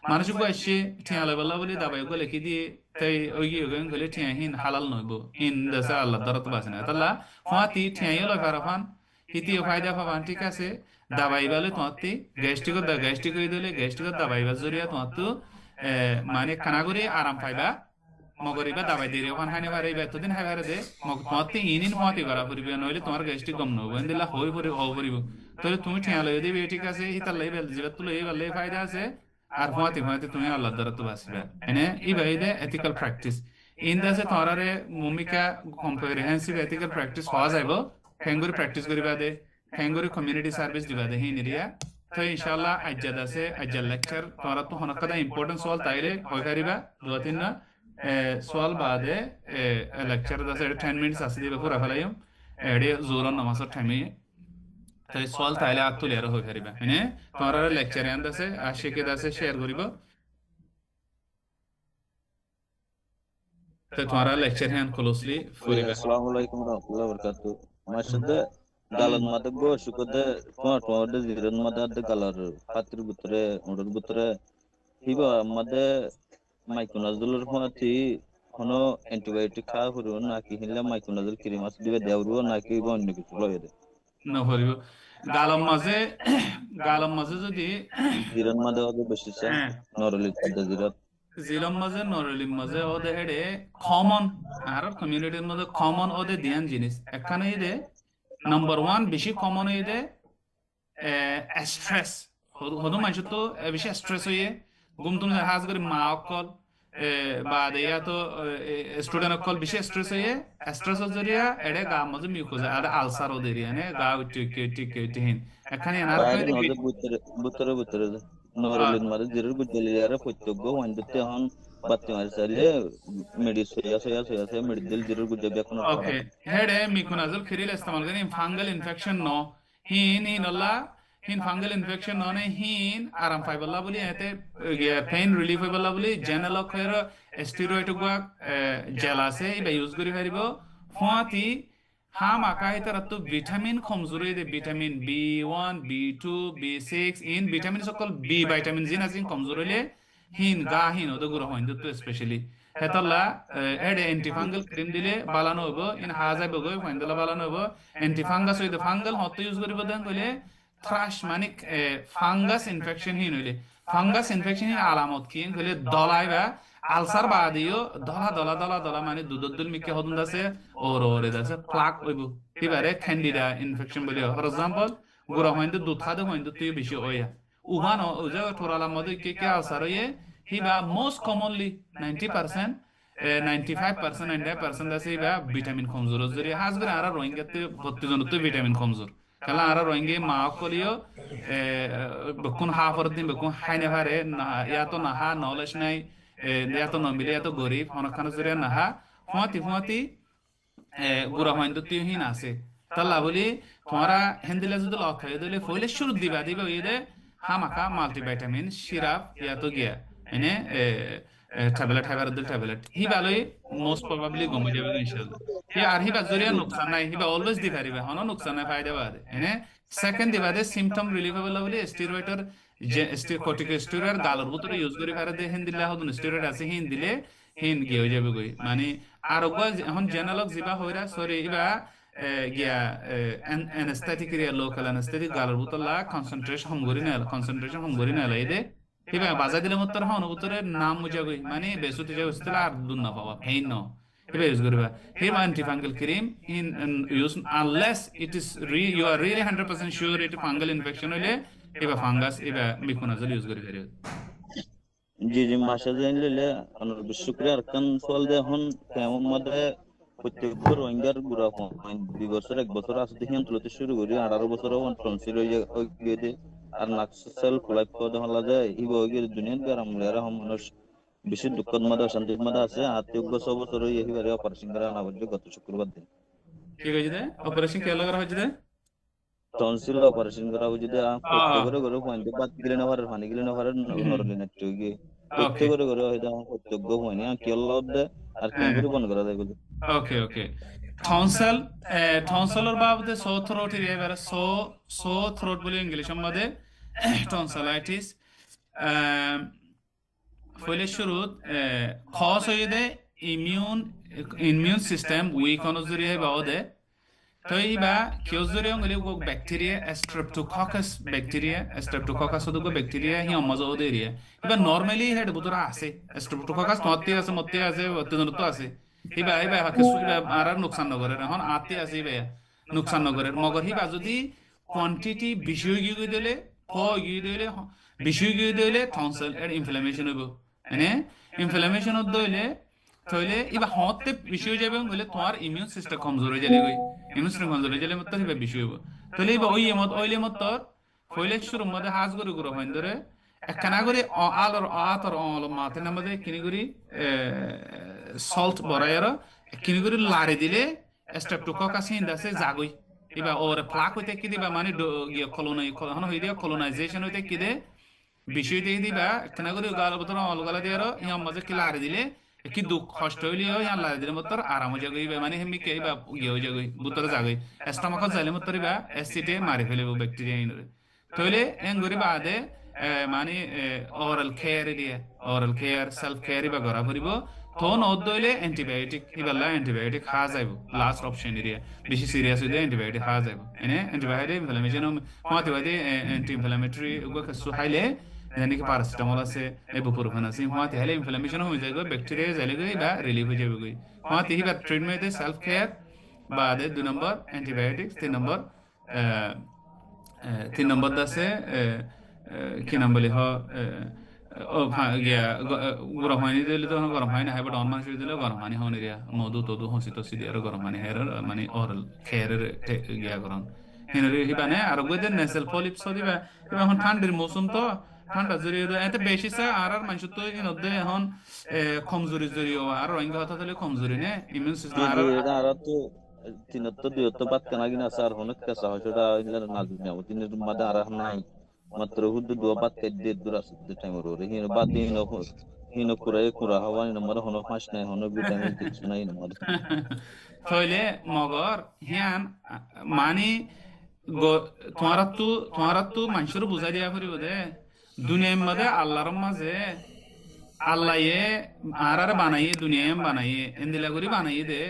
মানুষ আসছে ঠিয়া লই বললা বলি দাবাই গো লিখি দিয়ে তাই ওই গিয়ে গেলে ঠিয়া হিন হালাল নইব হিন দেশে আল্লাহ দ্বারা তো বাসি না তাল্লা ফাতি ঠিয়াই লই ফারাফান হিতিও ফায়দা পাবান ঠিক আছে দাবাই বালে তোমাতে গ্যাস্ট্রিক হয়ে দিলে গ্যাস্ট্রিক দাবাইবার জরিয়া তোমার তো মানে খানা করে আরাম পাইবা মগরিবা দাবাই দিয়ে ওখান হানি পারে এতদিন হাই পারে দে তোমাতে ইনিন হওয়াতে করা পড়িবে নইলে তোমার গ্যাস্ট্রিক কম নব দিলা হয়ে পড়ে হওয়া পড়িব তাহলে তুমি ঠিয়া লই দিবে ঠিক আছে হিতার লাই বেল জিবা তুলে এই বেলে ফায়দা আছে আর হওয়াতে তুমি আল্লাহ দ্বারা তো বাঁচবে এনে এই বাইদে এথিক্যাল প্র্যাকটিস ইন দাসে তোমারে ভূমিকা কম্প্রিহেনসিভ এথিক্যাল প্র্যাকটিস হওয়া যাইব ফেঙ্গুরি প্র্যাকটিস করিবা দে ফেঙ্গুরি কমিউনিটি সার্ভিস দিবা দে হিন এরিয়া তো ইনশাআল্লাহ আজ্জাদ আছে আজ্জাদ লেকচার তোমার তো হনকাদা ইম্পর্টেন্ট সওয়াল তাইলে হই পারিবা দুই তিন না সওয়াল বাদে লেকচার দাসে 10 মিনিটস আছে দিবা পুরা ফেলাইম এডে জোরান নামাজের টাইমে তাই সওয়াল তাইলে আর তুলে আর হই পারিবা মানে তোমার লেকচার এন্ড আছে আশিকে দাসে শেয়ার করিব তো তোমার লেকচার হ্যান্ড ক্লোজলি করিবা আসসালামু আলাইকুম ওয়া রাহমাতুল্লাহি ওয়া বারাকাতুহু মাশাআল্লাহ গালান মাদে গো শুকদে তোমার জিরন মাদে গালার পাত্রের ভিতরে ওর ভিতরে হিবা মাদে মাইকোনাজুলের ফাতি কোনো অ্যান্টিবায়োটিক খাওয়া হলো নাকি হিলা মাইকোনাজুল ক্রিম আছে দিবে দেওরু নাকি অন্য কিছু লয়ে দে না হরিব গালম মাঝে যদি জিরন মাদে ওদের বেশি নরলি জিরত জিলম মাঝে নরলিম মাঝে ওদের হেডে কমন আর কমিউনিটির মধ্যে কমন ওদের দিয়ান জিনিস এখানে ইদে নাম্বার 1 বেশি কমন ইদে স্ট্রেস হদু মানুষ তো বেশি স্ট্রেস হইয়ে গুম তুমি হাজ করে মা অকল বা দেয়া তো স্টুডেন্ট অকল বেশি স্ট্রেস হইয়ে স্ট্রেসের জরিয়া এডে গা মাঝে মিউকোজা আর আলসার ওদের ইয়ানে গা উঠতে হিন এখানে আর বাইরে নদে ভিতরে নরলিন মাদে জিরুর গুজলিয়ারে প্রত্যেক ওয়ান্ডতে হন বাতি মারি চাইলে মেডি সয়া মেডিকেল জিরোর গুজে বেকন করা Okay. Hede mikunazol kiril istemal kani fungal infection no. Hin Allah hin fungal infection no ne hin aram faiballa boli ete pain relief faiballa boli genaloc hero steroid gua gel ase iba use kori paribo. Fuati ham akai taratto vitamin khomzuri de vitamin B1 B2 B6 in vitamin sokol B vitamin zin asin khomzuri le hin ga hin odo guro hoin dutto especially hetalla ede antifungal cream dile balano hobo in haza bogo findala balano hobo antifungus with the fungal hot use koribo den kole thrush manik fungus infection hin hole fungus infection hin alamot kin kole dolai ba ulcer বাদিও দলা মানে দুদুল মিকে হদুন দাসে ওরে দাসে প্লাক হইব এবারে ক্যান্ডিডা ইনফেকশন বলি ফর এক্সাম্পল গুড়া হইন্দে দুধ খাদে হইন্দে তুই বেশি হইয়া উহান ওজা টোরালার মধ্যে কে আলসার হইয়ে হিবা মোস্ট কমনলি 90% 95% 90% দাসে হিবা ভিটামিন কমজোর জরি হাজবে আর রোহিঙ্গাতে প্রতিজন তো ভিটামিন কমজোর kala ara roinge ma koliyo bukun ha fordin bukun haine hare ya to na ha knowledge nai ya to no mile ya to gorib hono khana zure na ha fati gura hoindo ti hin ase talla boli tomara hendile judul okhai dole foile shuru diba ide hamaka multivitamin sirap ya to gya ene tablet habar dul tablet hi baloi most probably gomo jabe inshallah hi ar hi bazuriya nuksan nai hi ba always di pariba hono nuksan nai faida bade ene second dibade symptom relievable boli steroid or corticosteroid galor butore use kori pare de hindilla hodun steroid ase hin dile hin ge hoye jabe goi mane arogwa এখন জেনালগ জিবা হইরা সরি ইবা গিয়া anesthetic area local anesthetic galor butalla concentration hom gori na laide Hiba বাজা দিলে মত হন উত্তরে নাম মুজা গই মানে বেসুতে যে হস্তলা আর দুন না পাওয়া পেইন নো হিবা ইউজ করিবা হিবা antifungal cream in use unless it is you are really 100% sure it fungal infection হইলে হিবা ফাঙ্গাস হিবা মিকুনাজল ইউজ করি ফেরিও জি মাসা জানলে অনর বিশুক্রিয়া আরকান সোয়াল দে হন কেমন মধ্যে প্রত্যেক রোহিঙ্গার গুড়া হন 2 বছর 1 বছর আছে দেখিন তুলতে শুরু করি 18 বছর হন টনসিল হয়ে গিয়ে আর নাকসেল খোলাই পদ হলা যায় ইবো গিয়ে দুনিয়ার গারাম লেরা হম মানুষ বেশি দুঃখদ মধ্যে শান্তির মধ্যে আছে আত্মীয় বছর এইবারে অপারেশন করা না বলছে গত শুক্রবার দিন কি কইছে দে অপারেশন কে লাগা হইছে দে টনসিল অপারেশন করা হইছে দে প্রত্যেক করে পয়েন্ট বাদ দিলে না পারে পানি গিলে না পারে নরলি না গিয়ে প্রত্যেক করে হয়তো প্রত্যেক হয়নি কি আল্লাহ দে আর কেন করে বন্ধ করা যায় বলে ওকে টনসেলর বাবদে so throat area so throat বলে ইংলিশ মধ্যে টনসিলাইটিস ফলে শুরুত খস হয়ে দে ইমিউন সিস্টেম উইক অনুজরিয়ে বাদে তো ইবা কিয় জরিয়ে গলে ব্যাকটেরিয়া স্ট্রেপ্টোককাস ওদুগো ব্যাকটেরিয়া হি অমজ ওদে এরিয়া ইবা নরমালি হেড বুতরা আছে স্ট্রেপ্টোককাস মতে আছে অত্যন্ত আছে হিবা কিছু আর নুকসান নগরে এখন আতে আছে হিবা নুকসান নগরের মগর হিবা যদি কোয়ান্টিটি বেশি গিয়ে দিলে বেশি গিয়ে দিলে টনসিল এর ইনফ্লামেশন হইব মানে ইনফ্লামেশন হইলে তাহলে ইবা হতে বেশি হয়ে যাবে বলে তোমার ইমিউন সিস্টেম কমজোর হয়ে যাবে ইমিউন সিস্টেম কমজোর হয়ে গেলে মত হিবা বেশি হইব তাহলে ইবা ওইলে মত ফইলে শুরু মধ্যে হাজ করে হইন ধরে একখানা করে আলর আতর অল মাতে নামে কিনি করি সল্ট বরাইর কিনি করে লারে দিলে স্ট্রেপ্টোককাস হিন্দাসে জাগই ইবা ওর প্লাক হইতে কি দিবা মানে কলোনাইজেশন হইতে কি দে বিষয় দিয়ে দিবা একখানা করে গাল বতর অল গালা দিয়ে ইয়ার মাঝে কি লারে দিলে কি দুঃখ কষ্ট হইলেও ইয়ার লারে দিলে মতর আরাম হয়ে যাগই মানে হেমি কে বা ইয়ে হয়ে যাগই বুতরে জাগই স্টমাকত যাইলে মতর বা অ্যাসিডে মারি ফেলব ব্যাকটেরিয়া ইনরে তাহলে এন গরি বাদে মানে oral care self care বা করা পড়িব তখন অদইলে অ্যান্টিবায়োটিক ইবালা অ্যান্টিবায়োটিক খাওয়া যাইব লাস্ট অপশন এরিয়া বেশি সিরিয়াস হইলে অ্যান্টিবায়োটিক খাওয়া যাইব এনে অ্যান্টিবায়োটিক ইনফ্লামেশন মাতে বাদে অ্যান্টি ইনফ্লামেটরি উগো কিছু খাইলে জানি কি প্যারাসিটামল আছে ইবুপ্রোফেন আছে মাতে হলে ইনফ্লামেশন হয়ে যাইব ব্যাকটেরিয়া যাইলে গই বা রিলিফ হয়ে যাবে গই মাতে হিবা ট্রিটমেন্ট সেলফ কেয়ার বাদে 2 নম্বর অ্যান্টিবায়োটিক 3 নম্বর আছে কি নাম বলি গরম পানি দিলে তো গরম পানি হাইবা ডন মাংস দিলে গরম পানি হন এরিয়া মধু তদু হসি তসি দিয়ে গরম পানি হের মানে অরাল খেয়ারের গিয়া গরম হেনরে হিবানে আর গইদের নেসেল পলিপস দিবা এখন ঠান্ডার মৌসুম তো ঠান্ডা জড়িয়ে দেয় এতে বেশি চা আর মানুষ তো ইনদে এখন কমজোরি জড়িয়ে আর রোহিঙ্গা হতা তাহলে কমজোরি নে ইমিউন সিস্টেম আর এটা আর তো তিনত দুয়ত বাদ কেনা কিনা স্যার হনক কেসা হয়টা না দুনিয়া তিনের মধ্যে আর নাই মাত্র হুদ্দু দুয়া বাদ কে দে দুরা সুদ্দু টাইম রে হিন বাদ দিন হিন কুরা হওয়া নিন মর হন ফাঁস নাই হন ভিটামিন কিছু নাই মর তাহলে মগর হিয়ান মানে তোমার তো মানুষের বুঝাই দিয়া ফুরিব দে দুনিয়ার মধ্যে আল্লাহর মাঝে আল্লাহ আর বানাইয়ে দুনিয়া বানাইয়ে এন্দিলা করি বানাইয়ে দে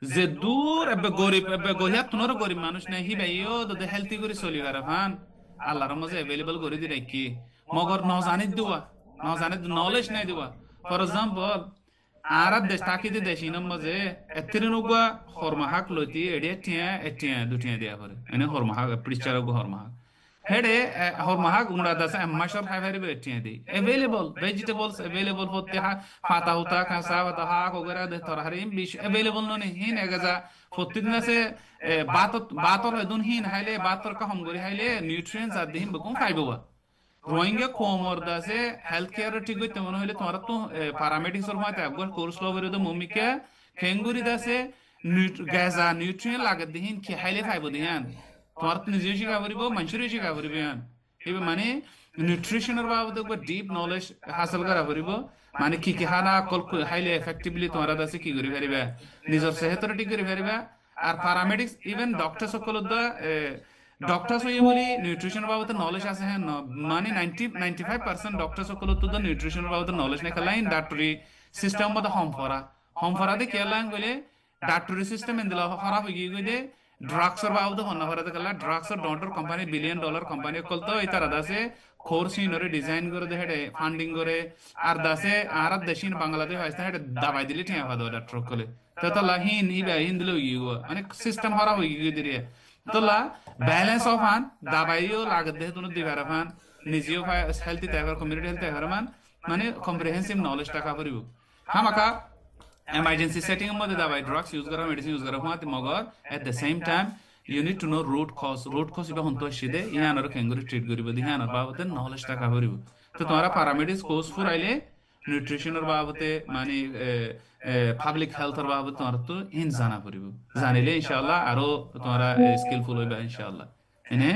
যে দূর এবে গরিব এবে গহিয়া তোর গরিব মানুষ নাই হি ভাইও দে হেলথি করে চলি আর ফান আল্লাহর মাঝে অ্যাভেলেবল করে দি রাখি মগর ন জানি দিবা ন জানি নলেজ নাই দিবা ফর এক্সাম্পল আর দেশ তাকিতে দেশ ইনম মাঝে এত্তির নুগা হরমাহাক লইতি এটিয়া দুটিয়া দিয়া করে এনে হরমাহাক প্রিচার হরমাহাক হেডে হরমাহাক উমরা দাসে মাশর খাই ফাইবে এটিয়া দি অ্যাভেলেবল ভেজিটেবলস অ্যাভেলেবল হতে ফাতা হুতা কাঁচা পাতা হাক ওগেরা দে তরহারি বিশ অ্যাভেলেবল ননে হিন এগাজা প্রতিদিন আছে বাতর দুন হিন হাইলে বাতর কা হম গরি হাইলে নিউট্রিয়েন্টস আর দিন বকুম খাইবো রোহিঙ্গা কোমর দাসে হেলথ কেয়ার ঠিক হইতে মনে হইলে তোমার তো প্যারামেডিক্স এর মধ্যে একবার কোর্স লবের তো মমিকে ফেঙ্গুরি দাসে গাজা নিউট্রিয়েন্ট লাগে দিন কি হাইলে খাইবো দিহান তোমার তো নিজে শিখা করিব মানুষের শিখা করিব এবার মানে নিউট্রিশনের বাবদে একবার ডিপ নলেজ হাসিল করা করিব মানে কি কি খানা কল হাইলে এফেক্টিভলি তোমার দাসে কি করি পারিবা নিজের সেহতর ঠিক করি পারিবা আর প্যারামেডিক্স ইভেন ডক্টর সকল ডক্টরস হয়ে বলি নিউট্রিশন বাবদ নলেজ আছে হ্যাঁ মানে 95% ডক্টর সকল তো নিউট্রিশন বাবদ নলেজ নাই খেলা ডাক্টরি সিস্টেম মধ্যে হম ফরা দে কেলাং গলে ডাক্টরি সিস্টেম এন্দিলা খারাপ হয়ে গিয়ে ড্রাগসর বাবদ হন্না ফরাতে খেলা ড্রাগসর ডক্টর কোম্পানি $1 billion কোম্পানি কল তো এই তারা দাসে কোর্স ইনরে ডিজাইন করে দে হেডে ফান্ডিং করে আর দাসে আর দেশিন বাংলাদেশ হইছে হেডে দাবাই দিলি ঠিয়া ফাদো ডাক্টর কলে তো লাহিন ইবা হিন্দিলো ইগো মানে সিস্টেম খারাপ হয়ে গিয়ে দিরে তোলা ব্যালেন্স অফ আন দাবাইও লাগত দেহ তুনো দিবার ফান নিজেও হেলথি তাইবার কমিউনিটি হেলথ তাইবার মান মানে কম্প্রিহেন্সিভ নলেজ টাকা করিব হামাকা emergency setting মধ্যে দাবাই ড্রাগস ইউজ করা মেডিসিন ইউজ করা ফাতে মগর এট the same time you need to know root cause Iba হন্ত সিদে ইয়ানর কেঙ্গুরি treat করিব দি ইয়ানর বাবতে নলেজ টাকা করিব তো তোমরা প্যারামেডিক্স কোর্স ফুরাইলে নিউট্রিশনের বাবতে মানে পাবলিক হেলথের বাবদ তোমার তো ইন জানা করিব জানিলে ইনশাআল্লাহ আরো তোমরা স্কিলফুল হইবা ইনশাআল্লাহ এনে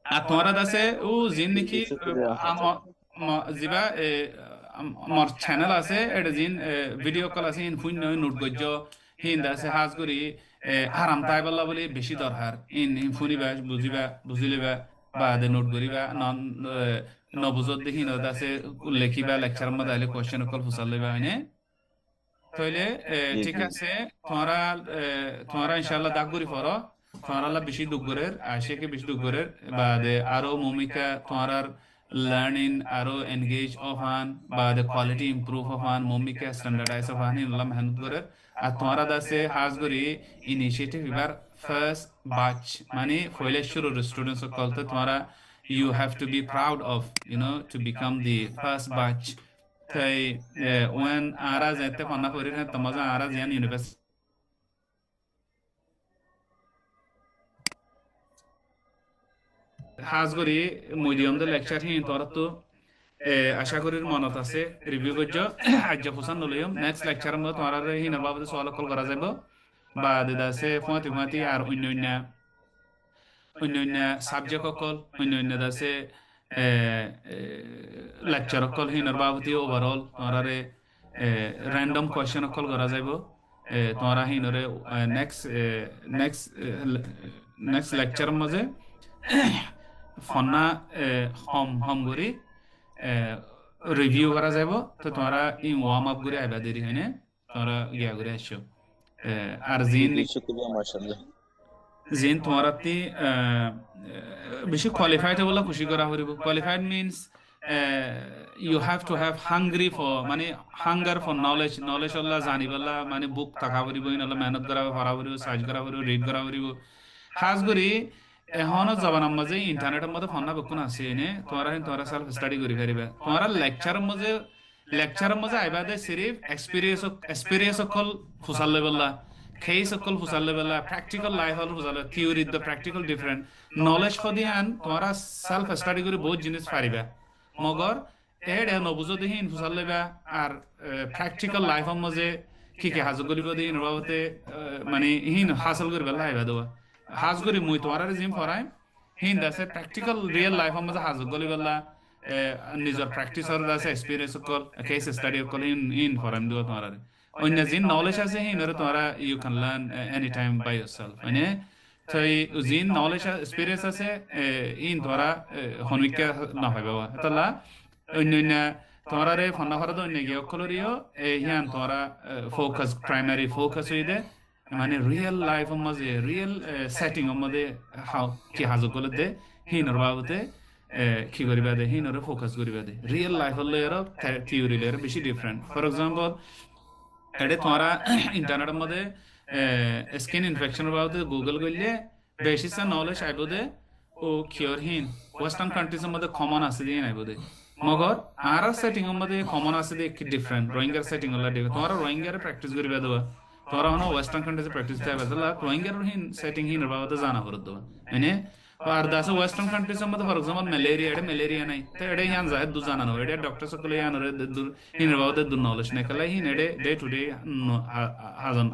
আর তোমরা দাসে ও জিন নাকি জিবা আমার চ্যানেল আছে এটা জিন ভিডিও কল আছে ইন ফুইন নোট গজ্জ হিন দাসে হাজ করি হারাম তাই বললা বলে বেশি দরকার ইন ফুনিবা বুঝিলিবা বা দে নোট করিবা নন নবুজত দেখি নদাসে লেখিবা লেকচার মধ্যে আইলে কোশ্চেন কল ফুসাল লইবা হয়নে তাইলে ঠিক আছে তোমরা ইনশাআল্লাহ দাগ করি পড়ো তোমরা বেশি দুগরের আশেকে বেশি দুগরের বাদে আরো মমিকা তোমরা লার্নিং আরো এনগেজ অফান বাদে কোয়ালিটি ইমপ্রুভ অফান মমিকা স্ট্যান্ডার্ডাইজ অফান ইনলা মেহনত করে আর তোমরা দাসে হাজ করি ইনিশিয়েটিভ এবার ফার্স্ট batch মানে ফয়লে শুরুর স্টুডেন্টস কলতে তোমরা you have to be proud of to become the first batch tai when ara jete panna pori na tamaza ara jan university has gori medium the lecture hin tora to আশা করি মনত আছে রিভিউ করছো আজ ফুসান নলিয়ম নেক্সট লেকচার মধ্যে তোমার হিন বাবদ সওয়াল কল করা যাবে বা দাসে ফতি আর অন্য সাবজেক্ট অকল অন্য দাসে লেকচার অকল হিনর বাবতি ওভারঅল তোমারে র্যান্ডম কোয়েশ্চন অকল করা যাইব তোমরা হিনরে নেক্সট লেকচার মাঝে ফন্না হম করি রিভিউ করা যাব তো তোমরা ই ওয়ার্ম আপ করে আইবা দেরি হয়নে তোমরা গিয়া করে আসছো আর জিন তোমরা বেশি কোয়ালিফাইড হবলা খুশি করা হইব qualified means you have to have hungry for মানে hunger for knowledge Allah জানিবলা মানে বুক থাকা হইব ইনলা মেহনত করা করা হইব সার্চ করা হইব রিড করা হইব খাস করে এখনো জবানার মাঝে ইন্টারনেটের মধ্যে ফন্না বকুন আছে এনে তোমরা সেলফ স্টাডি করি পারিবা তোমরা লেকচারের মাঝে আইবা দে সিরিফ এক্সপেরিয়েন্স কল ফুসাল লেভেলা case অকল ফুসালে বেলা practical life হল ফুসালে theory the practical different knowledge খদিয়ান তোমারা self study করে বহুত জিনিস পারিবা মগর এডে নবুজো দেহিন ফুসালে বা আর practical life মজে কি কি হাজ গলিব দেহিন বাবতে মানে হিন হাসল করে বেলা আইবা দেওয়া হাজ করি মুই তোমার জিম ফরাই হিন দাসে প্র্যাকটিক্যাল রিয়েল লাইফ মধ্যে হাজ গলি বেলা নিজের প্র্যাকটিসর দাসে এক্সপিরিয়েন্স কল কেস স্টাডি কল ইন ফরাইম দেওয়া তোমার অন্য জিন নলেজ আছে হিন ওরে তোমারা you can learn any time by yourself মানে তাই জিন নলেজ এক্সপিরিয়েন্স আছে ইন তোমারা হনবিকে না হয় বাবা তাহলে অন্য তোমারা রে ফন্না ফরা তো অন্য গিয়ে অকলরিও হিয়ান তোমারা ফোকাস প্রাইমারি ফোকাস হইদে মানে রিয়েল লাইফ মধ্যে রিয়েল সেটিং মধ্যে হাউ কি হাজ করে দে হিনর বাবতে কি করিবা দে হিনরে ফোকাস করিবা দে রিয়েল লাইফ হলে এর থিওরি লেয়ার বেশি ডিফারেন্ট ফর এক্সাম্পল এডে তোমারা ইন্টারনেটের মধ্যে স্কিন ইনফেকশনের বাবতে গুগল করলে বেশি সা নলেজ আইব দে ও কিওর হিন ওয়েস্টার্ন কান্ট্রিজের মধ্যে কমন আছে দিয়ে আইব দে মগর আর সেটিং মধ্যে কমন আছে দে কি ডিফারেন্ট রোহিঙ্গার সেটিং হলে তোমারা রোহিঙ্গারে প্র্যাকটিস করিবা দেওয়া তোরা হনো ওয়েস্টার্ন কান্ট্রিজে প্র্যাকটিস তাই বাদলা রোহিঙ্গার হিন সেটিং হিন বাবতে জানা হরদ দো মানে আর দাসে ওয়েস্টার্ন কান্ট্রিজ মধ্যে ফর এক্সাম্পল ম্যালেরিয়া নাই তো এডে ইয়ান যায় দু জানা নো এডে ডক্টর সকলে ইয়ান রে দূর হিন বাবতে দূর নলেজ নাই কলাই হিন এডে ডে টু ডে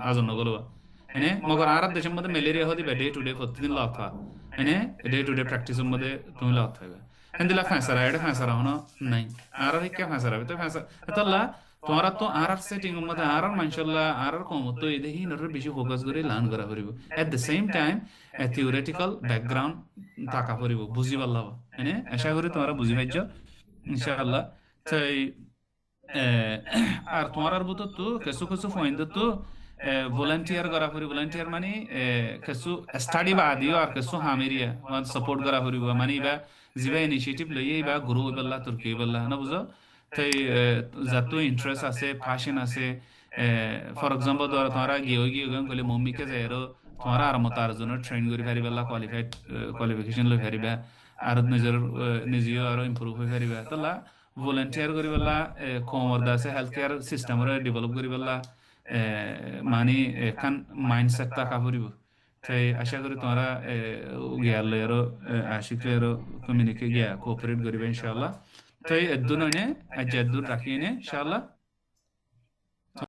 আজন গলো মানে মগর আরব দেশের মধ্যে ম্যালেরিয়া হদি ডে টু ডে প্রতিদিন লাভ থা মানে ডে টু ডে প্র্যাকটিসের মধ্যে তুমি লাভ থাকবে হিন্দিলা ফাঁসারা এডে ফাঁসারা হনো নাই আর হিকে ফাঁসারা তো ফাঁসা তাহলে তোমারা তো আর সেটিং মধ্যে আর মানশাল্লাহ আর কম তো এই দেখি নরে বেশি ফোকাস করে লার্ন করা পড়িব at the same time theoretical background থাকা পড়িব বুঝি পারলা মানে আশা করি তোমরা বুঝি পাইছো ইনশাআল্লাহ তাই আর তোমার ভিতর তো কিছু কিছু পয়েন্ট তো ভলান্টিয়ার করা পড়িব ভলান্টিয়ার মানে কিছু স্টাডি বা দিও আর কিছু হামেরিয়া সাপোর্ট করা পড়িব মানে বা জিবা ইনিশিয়েটিভ লইয়ে বা গ্রো হইবল্লা তুর্কি হইবল্লা না বুঝো তাই যত ইন্টারেস্ট আছে প্যাশন আছে ফর এক্সাম্পল ধর তোমরা গিয়ে গেলে মম্মিকে যাই আর তোমরা আর মতো আর জন্য ট্রেন করে পারিবা কোয়ালিফিকেশন লই পারিবা আর নিজেও আর ইম্প্রুভ হয়ে পারিবা তাহলে ভলেন্টিয়ার করি পেলা কমর আছে হেলথ কেয়ার সিস্টেমরে ডেভেলপ করি পেলা মানে এখন মাইন্ডসেট থাকা পড়িব তাই আশা করি তোমরা গিয়ার লই আর আশিকে আর কমিউনিকে গিয়া কোঅপারেট করিবা ইনশাআল্লাহ তাই এদ্দুন আজ এদ্দুন রাখি ইনশাআল্লাহ